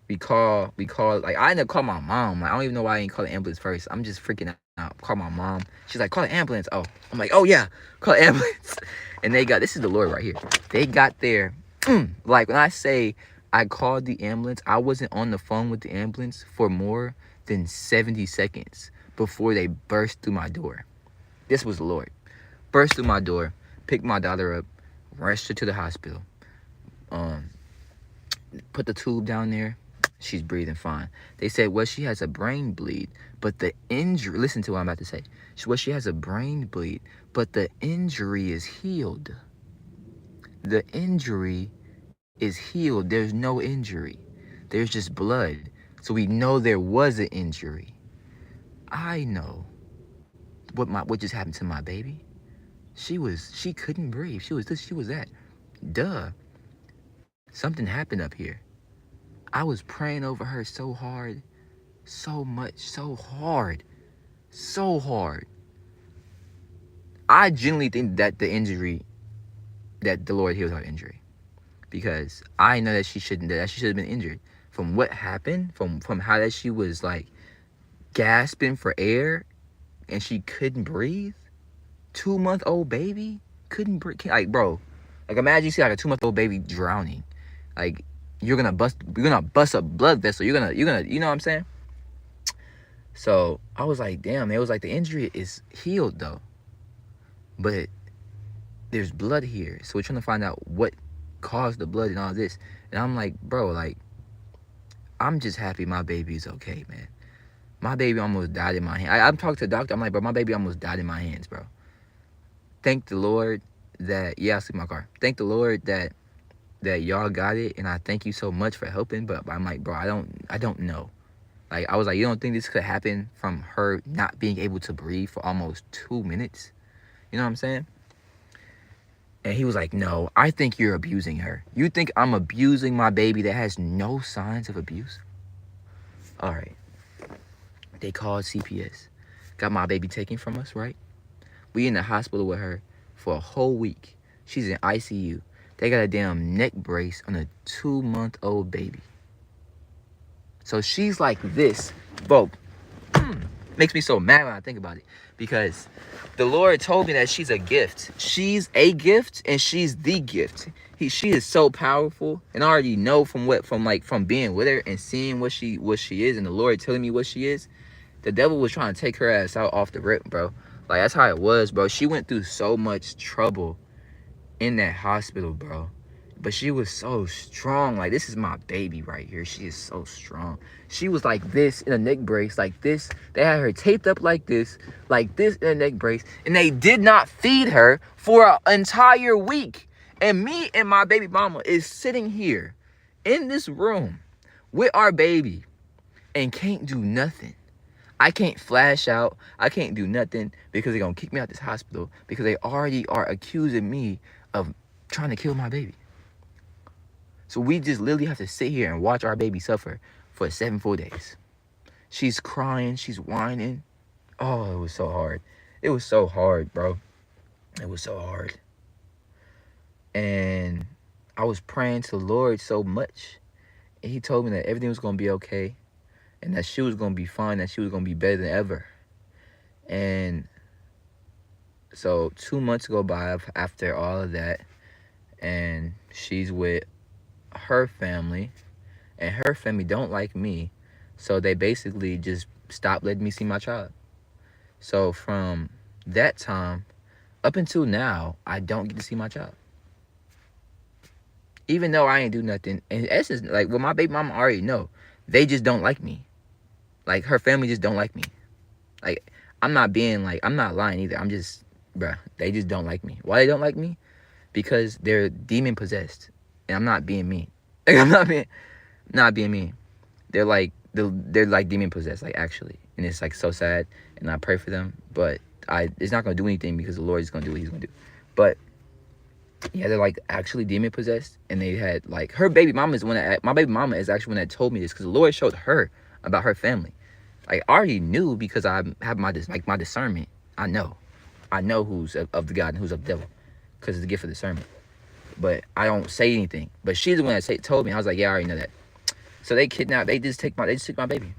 We call, like, I ended up calling my mom. Like, I don't even know why I didn't call the ambulance first. I'm just freaking out. Call my mom. She's like, call the ambulance. Oh, I'm like, oh yeah, call the ambulance. And this is the Lord right here. They got there. Like, when I say I called the ambulance, I wasn't on the phone with the ambulance for more than 70 seconds before they burst through my door. This was the Lord. Burst through my door, picked my daughter up, rushed her to the hospital. Put the tube down there. She's breathing fine. They said, well, she has a brain bleed, but the injury, listen to what I'm about to say. She has a brain bleed, but the injury is healed. The injury is healed. There's no injury. There's just blood. So we know there was an injury. I know what just happened to my baby. She couldn't breathe. She was this, she was that. Duh. Something happened up here. I was praying over her so hard, so much, so hard. I genuinely think that that the Lord healed her injury. Because I know that she should have been injured. From what happened, from how that she was like gasping for air and she couldn't breathe. 2-month-old baby couldn't breathe. Like, bro, like imagine you see like a 2-month-old baby drowning. Like, you're gonna bust a blood vessel. You're gonna, you know what I'm saying? So I was like, damn, it was like the injury is healed though, but there's blood here. So we're trying to find out what caused the blood and all this. And I'm like, bro, like, I'm just happy my baby's okay, man. My baby almost died in my hand. I'm talking to the doctor. I'm like, bro, my baby almost died in my hands, bro. Thank the Lord that, yeah, I sleep in my car. Thank the Lord that y'all got it, and I thank you so much for helping. But I'm like, bro, I don't know. Like, I was like, you don't think this could happen from her not being able to breathe for almost 2 minutes? You know what I'm saying? And he was like, no, I think you're abusing her. You think I'm abusing my baby that has no signs of abuse? All right. They called CPS. Got my baby taken from us, right? We in the hospital with her for a whole week. She's in ICU. They got a damn neck brace on a 2-month-old baby. So she's like this. Bro, makes me so mad when I think about it. Because the Lord told me that she's a gift. She's a gift and she's the gift. She is so powerful. And I already know from being with her and seeing what she is, and the Lord telling me what she is. The devil was trying to take her ass out off the rip, bro. Like, that's how it was, bro. She went through so much trouble in that hospital, bro. But she was so strong. Like, this is my baby right here. She is so strong. She was like this in a neck brace, like this. They had her taped up like this in a neck brace. And they did not feed her for an entire week. And me and my baby mama is sitting here in this room with our baby and can't do nothing. I can't flash out. I can't do nothing because they're going to kick me out this hospital because they already are accusing me of trying to kill my baby. So we just literally have to sit here and watch our baby suffer for 7 full days. She's crying. She's whining. Oh, it was so hard. It was so hard, bro. It was so hard. And I was praying to the Lord so much. And he told me that everything was going to be okay. And that she was going to be fine. That she was going to be better than ever. And so 2 months go by after all of that. And she's with her family. And her family don't like me. So they basically just stopped letting me see my child. So from that time up until now, I don't get to see my child. Even though I ain't do nothing. In essence, like, well, my baby mama already know they just don't like me. Like, her family just don't like me. Like, I'm not lying either. I'm just, bruh, they just don't like me. Why they don't like me? Because they're demon possessed, and I'm not being mean. Like, I'm not being mean. They're like demon possessed, like, actually, and it's like so sad. And I pray for them, but it's not gonna do anything because the Lord is gonna do what He's gonna do. But yeah, they're like actually demon possessed, and they had like her baby mama is my baby mama is actually one that told me this because the Lord showed her about her family. Like, I already knew because I have my discernment. I know who's of the God and who's of the devil because it's the gift of discernment. But I don't say anything. But she's the one that told me. I was like, yeah, I already know that. So they kidnapped. They just took my baby.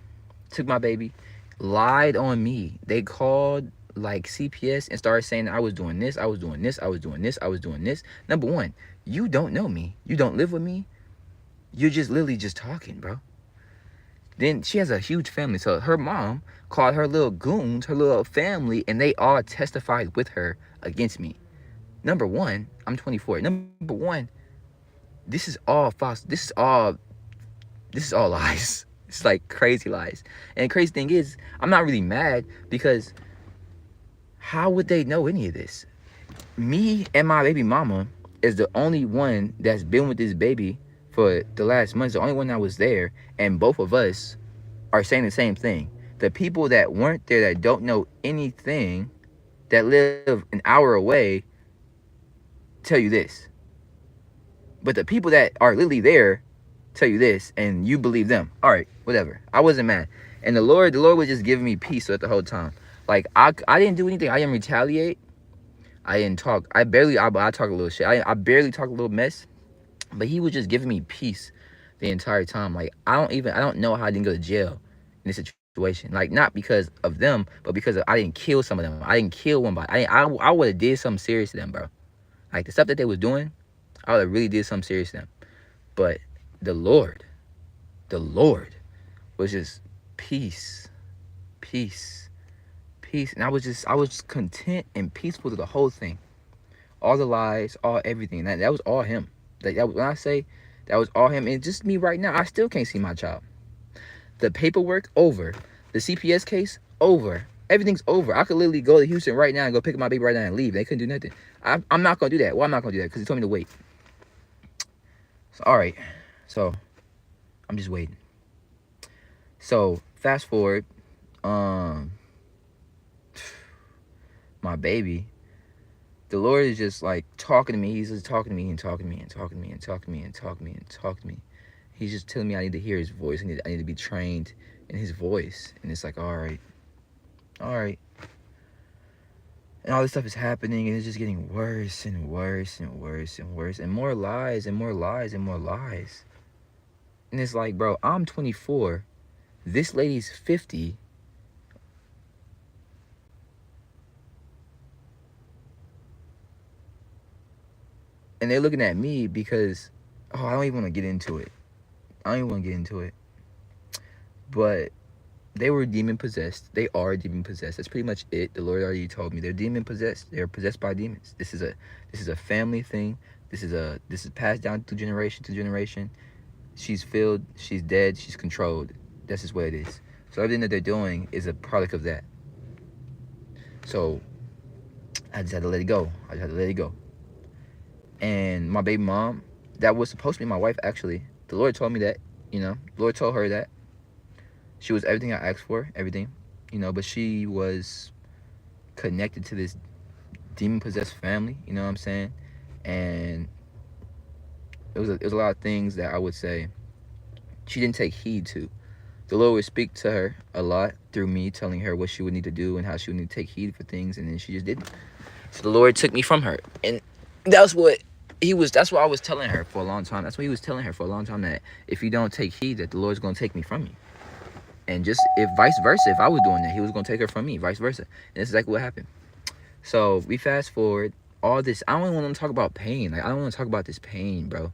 Took my baby. Lied on me. They called like CPS and started saying that I was doing this. I was doing this. I was doing this. I was doing this. Number one, you don't know me. You don't live with me. You're just literally just talking, bro. Then she has a huge family. So her mom called her little goons, her little family, and they all testified with her against me. Number one, I'm 24. Number one, this is all false. This is all lies. It's like crazy lies. And the crazy thing is, I'm not really mad because how would they know any of this? Me and my baby mama is the only one that's been with this baby for the last month. The only one that was there, and both of us are saying the same thing. The people that weren't there, that don't know anything, that live an hour away, tell you this. But the people that are literally there tell you this, and you believe them. All right, whatever. I wasn't mad, and the Lord was just giving me peace throughout the whole time. Like, I didn't do anything. I didn't retaliate. I didn't talk. I talk a little shit. I barely talk a little mess, but He was just giving me peace the entire time. Like, I don't know how I didn't go to jail in this situation. Like, not because of them, but because I didn't kill some of them. I didn't kill one body. I would have did something serious to them, bro. Like, the stuff that they was doing, I would have really did something serious to them. But the Lord was just peace, peace, peace. And I was content and peaceful to the whole thing. All the lies, all everything. That was all Him. Like, when I say that was all Him, and just me right now, I still can't see my child. The paperwork, over. The CPS case, over. Everything's over. I could literally go to Houston right now and go pick up my baby right now and leave. They couldn't do nothing. I'm not going to do that. Well, I'm not going to do that because He told me to wait. So, all right. So, I'm just waiting. So, fast forward. My baby. The Lord is just like talking to me. He's just talking to me and talking to me and talking to me and talking to me and talking to me and talking to me. He's just telling me I need to hear His voice. I need to be trained in His voice. And it's like, all right. And all this stuff is happening, and it's just getting worse and worse and worse and worse. And more lies and more lies and more lies. And it's like, bro, I'm 24. This lady's 50. And they're looking at me because, I don't even want to get into it. But they were demon possessed. They are demon possessed. That's pretty much it. The Lord already told me they're demon possessed. They're possessed by demons. This is a family thing. This is passed down through generation to generation. She's filled. She's dead. She's controlled. That's just what it is. So everything that they're doing is a product of that. So I just had to let it go. And my baby mom, that was supposed to be my wife, actually. The Lord told me that, The Lord told her that. She was everything I asked for, everything, but she was connected to this demon-possessed family, you know what I'm saying? And it was a lot of things that I would say she didn't take heed to. The Lord would speak to her a lot through me, telling her what she would need to do and how she would need to take heed for things, and then she just didn't. So the Lord took me from her, and that's what I was telling her for a long time. That's what He was telling her for a long time, that if you don't take heed, that the Lord's going to take me from you. And just if vice versa, if I was doing that, He was going to take her from me, vice versa. And that's exactly what happened. So we fast forward. All this, I don't want to talk about pain. Like, I don't want to talk about this pain, bro.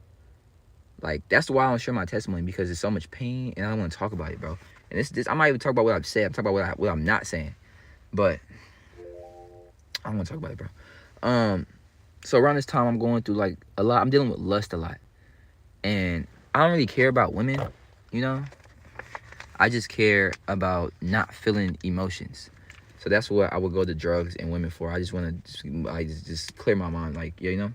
Like, that's why I don't share my testimony, because there's so much pain, and I don't want to talk about it, bro. And this I'm not even talking about what I've said. I'm talking about what I'm not saying. But I don't want to talk about it, bro. So around this time, I'm going through like a lot. I'm dealing with lust a lot, and I don't really care about women, I just care about not feeling emotions. So that's what I would go to drugs and women for. I just want to just clear my mind. Like, you know,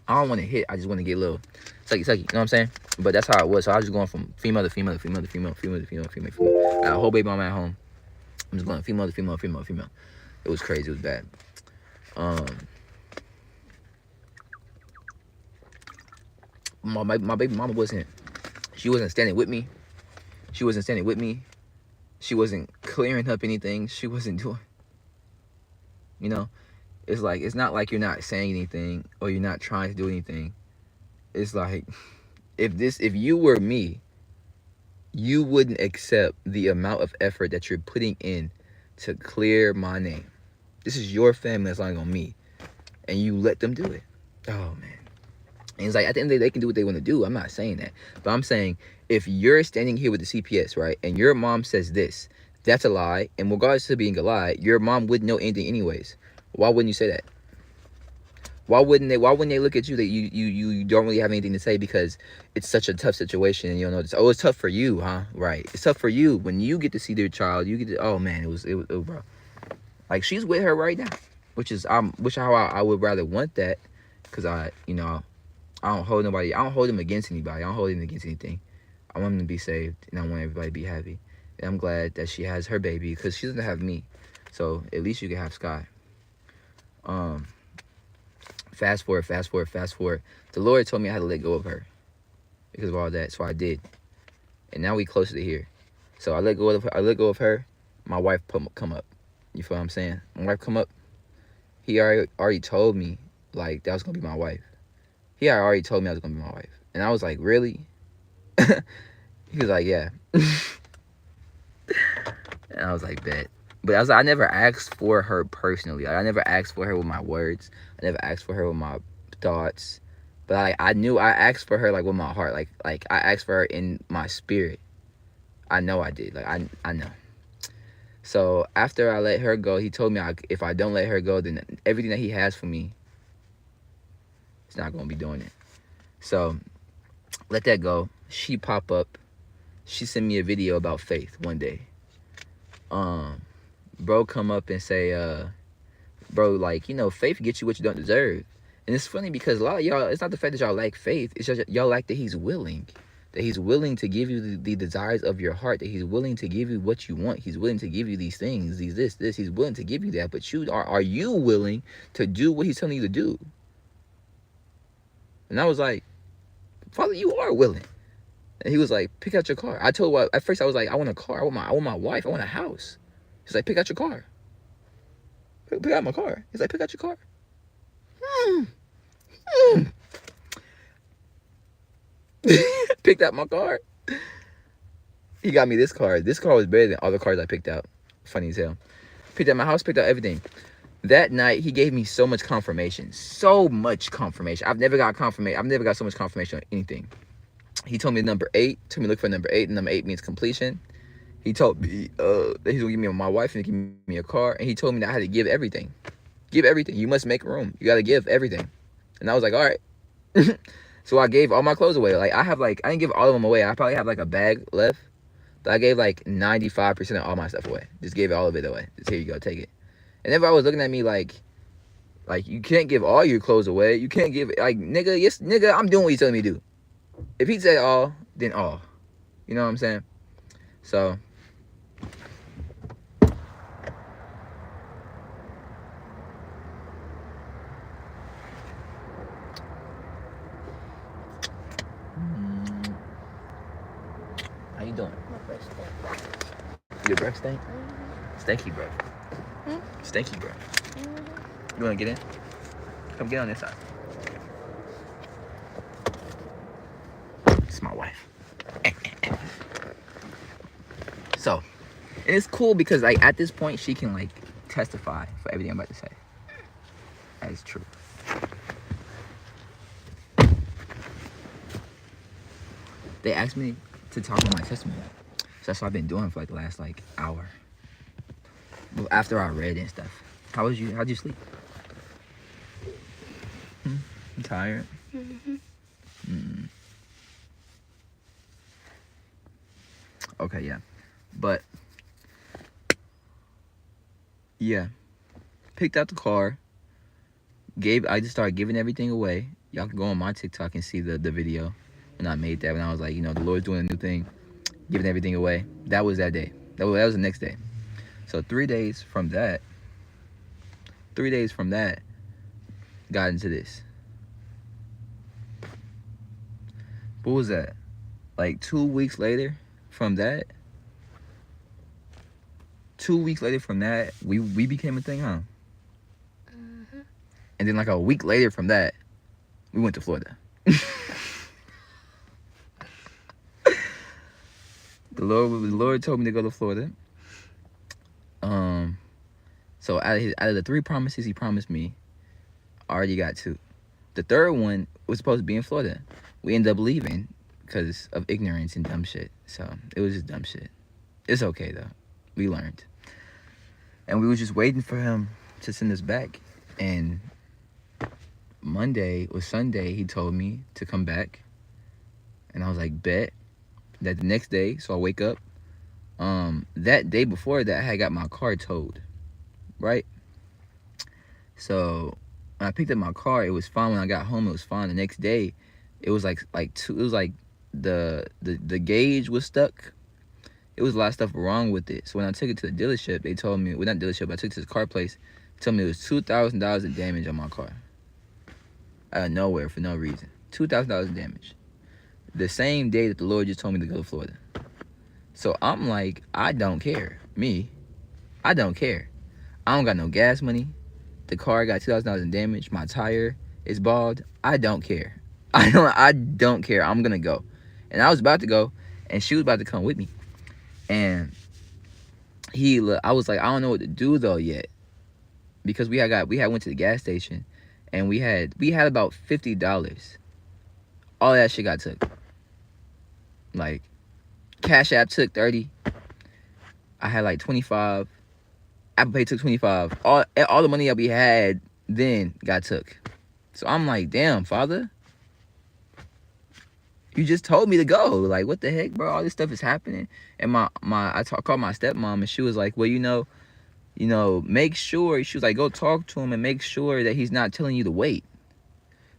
I don't want to hit. I just want to get a little sucky. You know what I'm saying? But that's how it was. So I was just going from female to female to female to female, female to female, female, female. I had a whole baby mama at home. I'm just going female to female, female, female. It was crazy. It was bad. My baby mama wasn't standing with me. She wasn't standing with me. She wasn't clearing up anything. She wasn't doing, you know, it's like, it's not like you're not saying anything or you're not trying to do anything. It's like, if you were me, you wouldn't accept the amount of effort that you're putting in to clear my name. This is your family that's lying on me, and you let them do it. Oh, man. And it's like, at the end of the day, they can do what they want to do. I'm not saying that. But I'm saying, if you're standing here with the CPS, right, and your mom says this, that's a lie. And regardless of being a lie, your mom wouldn't know anything anyways. Why wouldn't you say that? Why wouldn't they look at you that you don't really have anything to say because it's such a tough situation and you don't know this? Oh, it's tough for you, huh? Right. It's tough for you when you get to see their child. You get to, oh man, it was bro. Like, she's with her right now, which how I would rather want that, because I don't hold nobody. I don't hold them against anybody. I don't hold them against anything. I want them to be saved, and I want everybody to be happy. And I'm glad that she has her baby, because she doesn't have me. So at least you can have Sky. Fast forward. The Lord told me I had to let go of her because of all that. So I did. And now we closer to here. So I let go of her. My wife come up. You feel what I'm saying? My wife come up. He already told me, like, that was going to be my wife. He already told me I was going to be my wife. And I was like, really? He was like, yeah. And I was like, bet. But I never asked for her personally. Like, I never asked for her with my words. I never asked for her with my thoughts. But I knew I asked for her, like, with my heart. Like I asked for her in my spirit. I know I did. Like, I know. So after I let her go, he told me if I don't let her go, then everything that he has for me, it's not going to be doing it. So let that go. She pop up. She sent me a video about faith one day. Bro come up and say, bro, like, faith gets you what you don't deserve. And it's funny because a lot of y'all, it's not the fact that y'all lack faith. It's just y'all like that he's willing. That he's willing to give you the desires of your heart. That he's willing to give you what you want. He's willing to give you these things, this. He's willing to give you that. But are you willing to do what he's telling you to do? And I was like, Father, you are willing. And he was like, pick out your car. I told him, at first I was like, I want a car. I want my wife. I want a house. He's like, pick out your car. Pick out my car. He's like, pick out your car. Picked out my car. He got me this car. This car was better than all the cars I picked out. Funny as hell. Picked out my house, picked out everything. That night, he gave me so much confirmation. So much confirmation. I've never got so much confirmation on anything. He told me number 8. Told me to look for number 8. And number 8 means completion. He told me that he's going to give me my wife and give me a car. And he told me that I had to give everything. Give everything. You must make room. You got to give everything. And I was like, all right. So I gave all my clothes away. Like, I didn't give all of them away. I probably have like a bag left. But I gave like 95% of all my stuff away. Just gave all of it away. Just, here you go, take it. And everybody was looking at me like you can't give all your clothes away. You can't give, like, nigga, yes, nigga, I'm doing what he's telling me to do. If he said all, then all. You know what I'm saying? So how you doing? My breath stink. Your breath stink? Stinky breath. Stinky breath. You wanna get in? Come get on this side. It's my wife. So, and it's cool because, like, at this point, she can, like, testify for everything I'm about to say. That is true. They asked me to talk about my testimony. So that's what I've been doing for, like, the last, like, hour. Well, after I read and stuff. How'd you sleep? You tired? Okay, yeah. But yeah, picked out the car. I just started giving everything away. Y'all can go on my TikTok and see the video when I made that. When I was like, the Lord's doing a new thing, giving everything away. That was that day. That was the next day. So 3 days from that, got into this. What was that? Like 2 weeks later from that, we became a thing, huh? Mm-hmm. And then like a week later from that, we went to Florida. The Lord told me to go to Florida. So out of the 3 promises he promised me, I already got 2. The third one was supposed to be in Florida. We ended up leaving because of ignorance and dumb shit. So it was just dumb shit. It's okay though. We learned. And we was just waiting for him to send us back. And Monday or Sunday, he told me to come back. And I was like, bet. That the next day, so I wake up. That day before that, I had got my car towed. Right? So when I picked up my car, it was fine. When I got home, it was fine. The next day, it was like the gauge was stuck. It was a lot of stuff wrong with it. So when I took it to the dealership, they told me, well, not dealership, but I took it to the car place. They told me it was $2,000 in damage on my car. Out of nowhere for no reason. $2,000 in damage. The same day that the Lord just told me to go to Florida. So I'm like, I don't care. I don't care. I don't got no gas money. The car got $2,000 in damage. My tire is bald. I don't care. I don't care. I'm gonna go. And I was about to go, and she was about to come with me. And I was like, I don't know what to do though yet, because we had went to the gas station, and we had about $50. All that shit got took. Like, Cash App took 30. I had like 25. Apple Pay took 25. All the money that we had then got took. So I'm like, damn, Father, you just told me to go. Like, what the heck, bro? All this stuff is happening. And I called my stepmom, and she was like, well, make sure. She was like, go talk to him and make sure that he's not telling you to wait.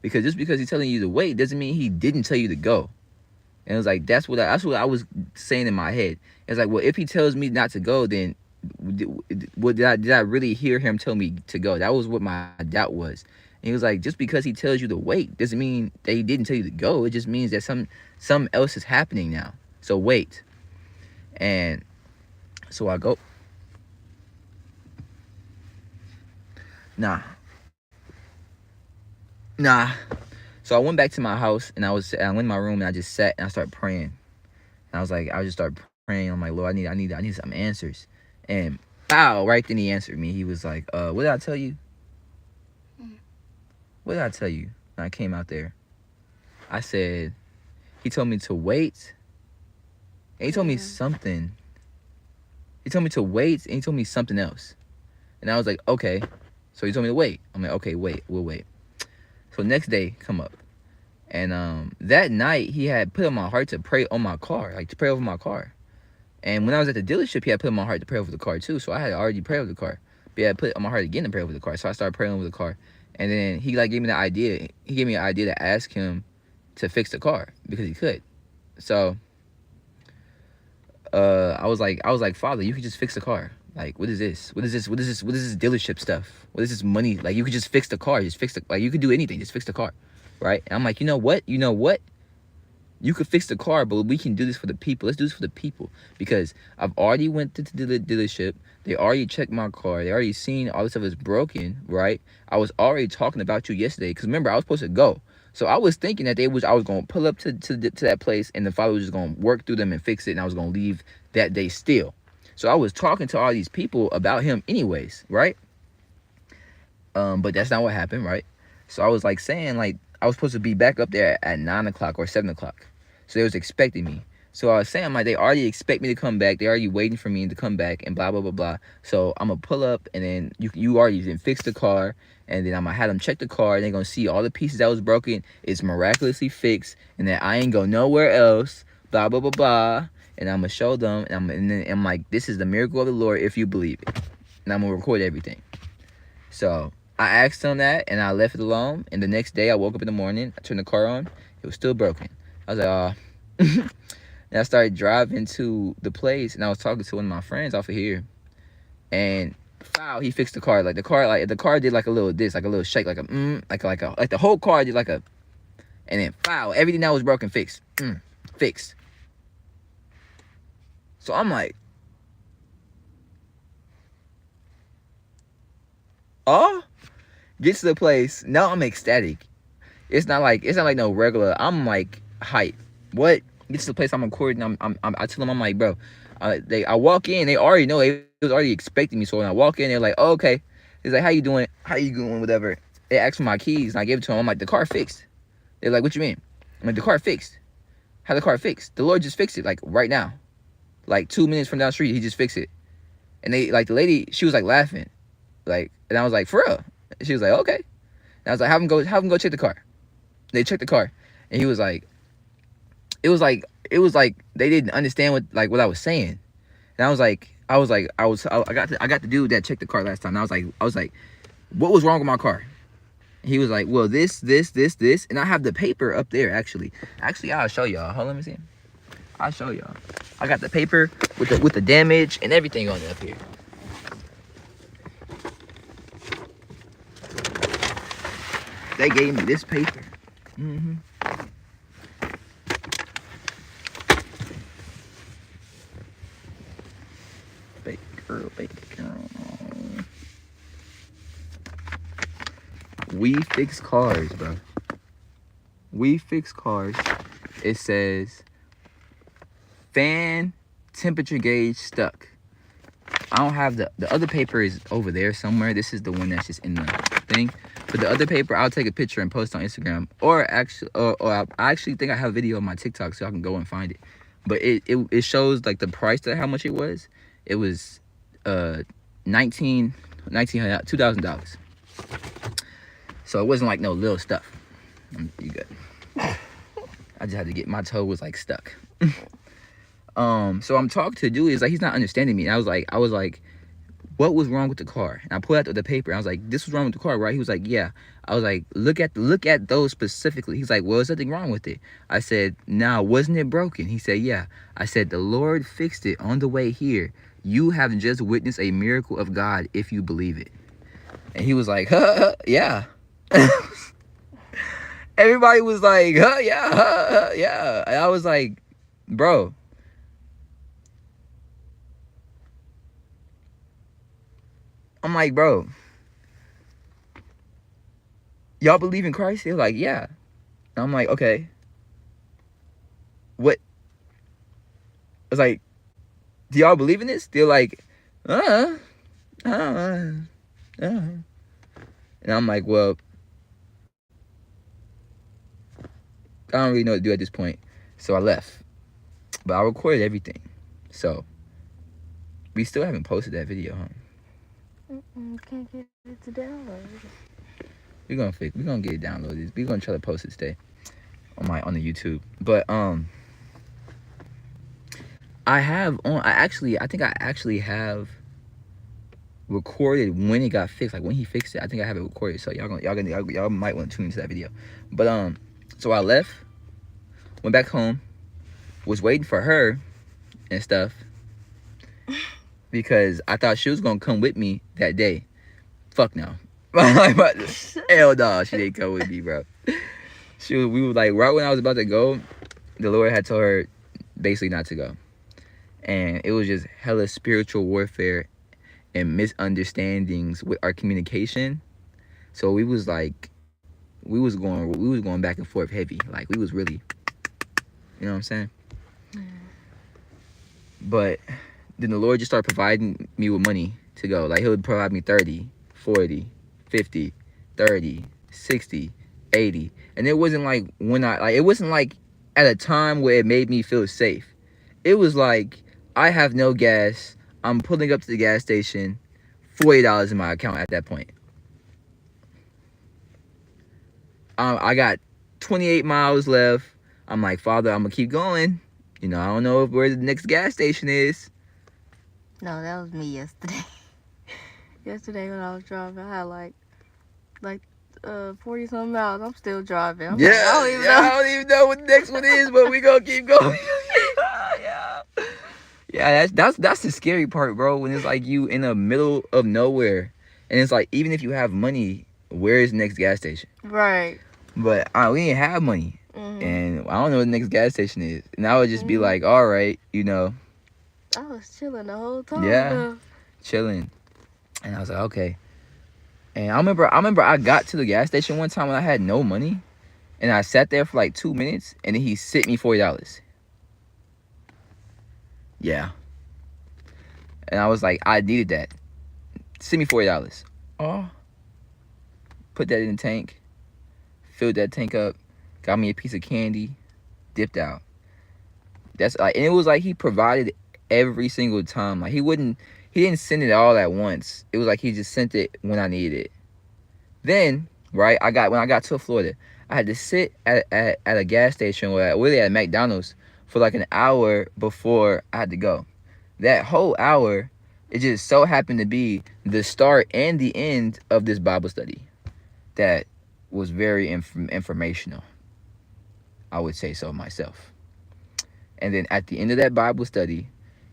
Because just because he's telling you to wait doesn't mean he didn't tell you to go. And it was like, that's what I was saying in my head. It's like, well, if he tells me not to go, then did I really hear him tell me to go? That was what my doubt was. And he was like, just because he tells you to wait doesn't mean that he didn't tell you to go. It just means that something else is happening now. So wait. And so I go. Nah. So I went back to my house, and I went in my room, and I just sat and I started praying. And I was like, I just started praying. I'm like, Lord, I need some answers. And pow, right then he answered me. He was like, what did I tell you? What did I tell you when I came out there? I said, he told me to wait. And he told me something. He told me to wait, and he told me something else. And I was like, okay. So he told me to wait. I'm like, okay, we'll wait. So next day come up. And that night he had put on my heart to pray on my car, like to pray over my car. And when I was at the dealership, he had put on my heart to pray over the car too. So I had already prayed over the car. But he had put on my heart again to pray over the car. So I started praying over the car. And then he gave me the idea. He gave me an idea to ask him to fix the car because he could. So I was like, Father, you could just fix the car. Like, what is this? What is this dealership stuff? What is this money? Like, you could just fix the car. Like, you could do anything. Just fix the car. Right? And I'm like, you know what? You could fix the car, but we can do this for the people. Let's do this for the people. Because I've already went to the dealership. They already checked my car. They already seen all this stuff is broken, right? I was already talking about you yesterday. Because remember, I was supposed to go. So I was thinking that I was going to pull up to that place, and the Father was just going to work through them and fix it, and I was going to leave that day still. So I was talking to all these people about him anyways, right? But that's not what happened, right? So I was like saying, like, I was supposed to be back up there at 9 o'clock or 7 o'clock. So they was expecting me. So I was saying, like, they already expect me to come back. They already waiting for me to come back and blah, blah, blah, blah. So I'm going to pull up, and then you already didn't fix the car. And then I'm going to have them check the car, and they're going to see all the pieces that was broken. It's miraculously fixed, and that I ain't go nowhere else, blah, blah, blah, blah. and I'm gonna show them, and then I'm like, this is the miracle of the Lord if you believe it, and I'm gonna record everything. So I asked them that, and I left it alone. And the next day, I woke up in the morning, I turned the car on, it was still broken. I was like, oh. And I started driving to the place, and I was talking to one of my friends off of here, and foul, he fixed the car. Like the car did like a little this, like a little shake, like a like the whole car did like a, and then foul, everything that was broken fixed, fixed. So I'm like, oh, get to the place. Now I'm ecstatic. It's not like no regular. I'm like hype. What? Get to the place I'm recording. I tell them, I'm like, bro. I walk in. They already know. They was already expecting me. So when I walk in, they're like, oh, okay. He's like, how you doing? How you doing? Whatever. They asked for my keys, and I gave it to them. I'm like, the car fixed. They're like, what you mean? I'm like, the car fixed. How the car fixed? The Lord just fixed it, like right now, like 2 minutes from down the street. He just fixed it. And they like the lady. She was like laughing, like, and I was like, for real? She was like, okay. And I was like, have him go check the car. They checked the car, and he was like, it was like they didn't understand what I was saying. And I got the dude that checked the car last time. And I was like, what was wrong with my car? And he was like, well, this, and I have the paper up there. Actually, I'll show y'all. Hold on, let me see. I'll show y'all. I got the paper with the damage and everything on it up here. They gave me this paper. Baby girl. We fix cars, bro. We fix cars. It says fan temperature gauge stuck. I don't have the other paper is over there somewhere. This is the one that's just in the thing. But the other paper, I'll take a picture and post on Instagram. Or I actually think I have a video on my TikTok, so I can go and find it. But it shows like the price of how much it was. It was $2,000. So it wasn't like no little stuff. You good? I just had to get, my toe was like stuck. So I'm talking to the dude. He's like, he's not understanding me. And I was like, what was wrong with the car? And I pulled out the paper. I was like, this was wrong with the car, right? He was like, yeah. I was like, look at those specifically. He's like, well, there's nothing wrong with it. I said, nah, wasn't it broken? He said, yeah. I said, the Lord fixed it on the way here. You have just witnessed a miracle of God if you believe it. And he was like, yeah. Everybody was like, yeah, yeah. And I was like, bro. I'm like, bro, y'all believe in Christ? They're like, yeah. And I'm like, okay. What? I was like, do y'all believe in this? They're like, And I'm like, well, I don't really know what to do at this point. So I left. But I recorded everything. So we still haven't posted that video, huh? Can't get it to download. We're gonna get it downloaded. We're gonna try to post it today on the YouTube. But I think I actually have recorded when it got fixed, like when he fixed it. I think I have it recorded. So y'all might want to tune into that video. But so I left, went back home, was waiting for her and stuff. Because I thought she was gonna come with me that day. Fuck no. Hell no, she didn't come with me, bro. We were like, right when I was about to go, the Lord had told her basically not to go. And it was just hella spiritual warfare and misunderstandings with our communication. So we was going back and forth heavy. Like we was really, you know what I'm saying? But then the Lord just started providing me with money to go. Like, he would provide me 30, 40, 50, 30, 60, 80. And it wasn't like it wasn't like at a time where it made me feel safe. It was like, I have no gas. I'm pulling up to the gas station, $40 in my account at that point. I got 28 miles left. I'm like, Father, I'm going to keep going. You know, I don't know where the next gas station is. No, that was me yesterday. Yesterday when I was driving, I had like 40 something miles. I'm still driving. I'm Yeah, like, I don't even yeah, know. I don't even know what the next one is, but we gonna keep going. Yeah. Yeah, that's the scary part, bro. When it's like you in the middle of nowhere, and it's like even if you have money, where is the next gas station? Right. But we didn't have money, and I don't know what the next gas station is. And I would just be like, all right, you know, I was chilling the whole time. yeah, Though. chilling. And I was like, okay. And I remember I got to the gas station one time when I had no money, and I sat there for like 2 minutes, and then he sent me $40. Yeah. And I was like, I needed that. Send me $40. Oh. Put that in the tank. Filled that tank up. Got me a piece of candy. Dipped out. That's like, and it was like he provided every single time. Like he didn't send it all at once. It was like he just sent it when I needed it. Then, right, when I got to Florida, I had to sit at a gas station or really at McDonald's for like an hour before I had to go. That whole hour, it just so happened to be the start and the end of this Bible study that was very informational. I would say so myself. And then at the end of that Bible study,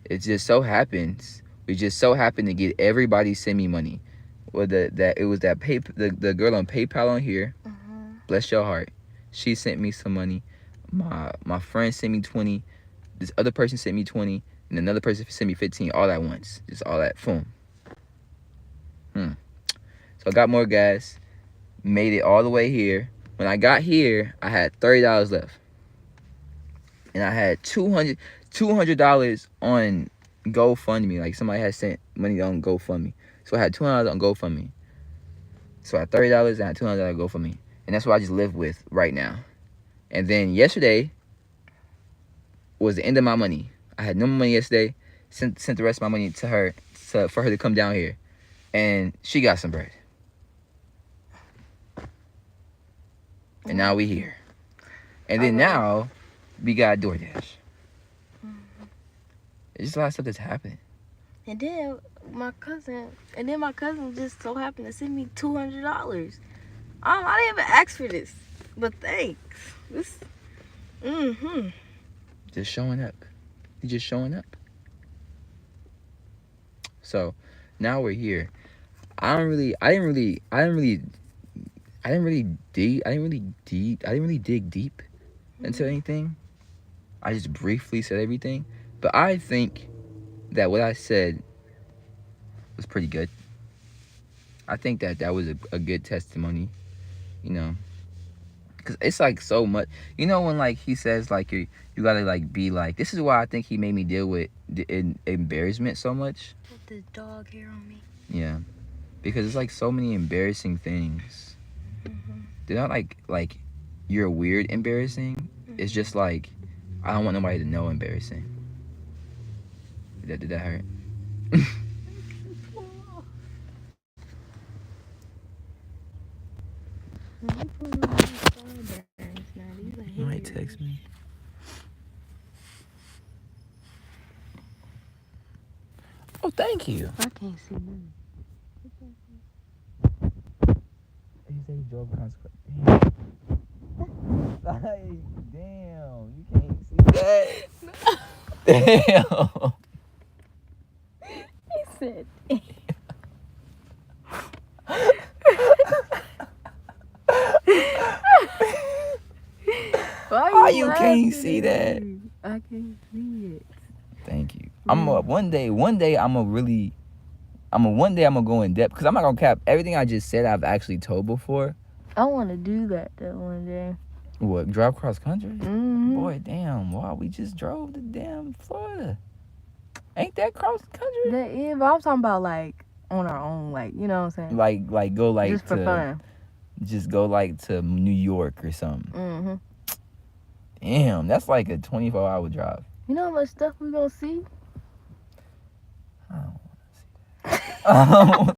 it just so happens we just so happened to get everybody send me money. Well, the girl on PayPal on here, bless your heart, she sent me some money. My friend sent me 20. This other person sent me 20, and another person sent me 15, all at once. Just all at boom. So I got more gas, made it all the way here. When I got here, I had $30 left, and I had $200 on GoFundMe. Like somebody had sent money on GoFundMe, so I had $200 on GoFundMe. So I had $30 and I had $200 GoFundMe, and that's what I just live with right now. And then yesterday was the end of my money. I had no more money yesterday. Sent the rest of my money to her for her to come down here, and she got some bread. And now we here. And then now we got DoorDash. It's just a lot of stuff that's happening. And then my cousin just so happened to send me $200. I didn't even ask for this, but thanks. This, Just showing up. He's just showing up. So now we're here. I didn't really dig deep into anything. I just briefly said everything, but I think that what I said was pretty good. I think that was a good testimony, you know, because it's like so much, you know, when like he says like you gotta like be like, this is why I think he made me deal with the embarrassment so much. Put the dog hair on me. Yeah, because it's like so many embarrassing things. They're not like you're weird embarrassing. It's just like I don't want nobody to know embarrassing. Did that hurt? You might text me. Oh, thank you. I can't see nothing. He said he drove consequently. Like, damn, you can't see that. Damn. He said, Why you can't see that? I can't see it. Thank you. One day I'm gonna go in depth because I'm not gonna cap everything I just said. I've actually told before. I want to do that one day. What, drive cross country? Boy, Damn, wow, we just drove to damn Florida. Ain't that cross country? that is, but I'm talking about like on our own, like, you know what I'm saying? Like go like just for fun. Just go like to New York or something. Damn, that's like a 24-hour drive. You know how much stuff we gonna see? I don't want to see that.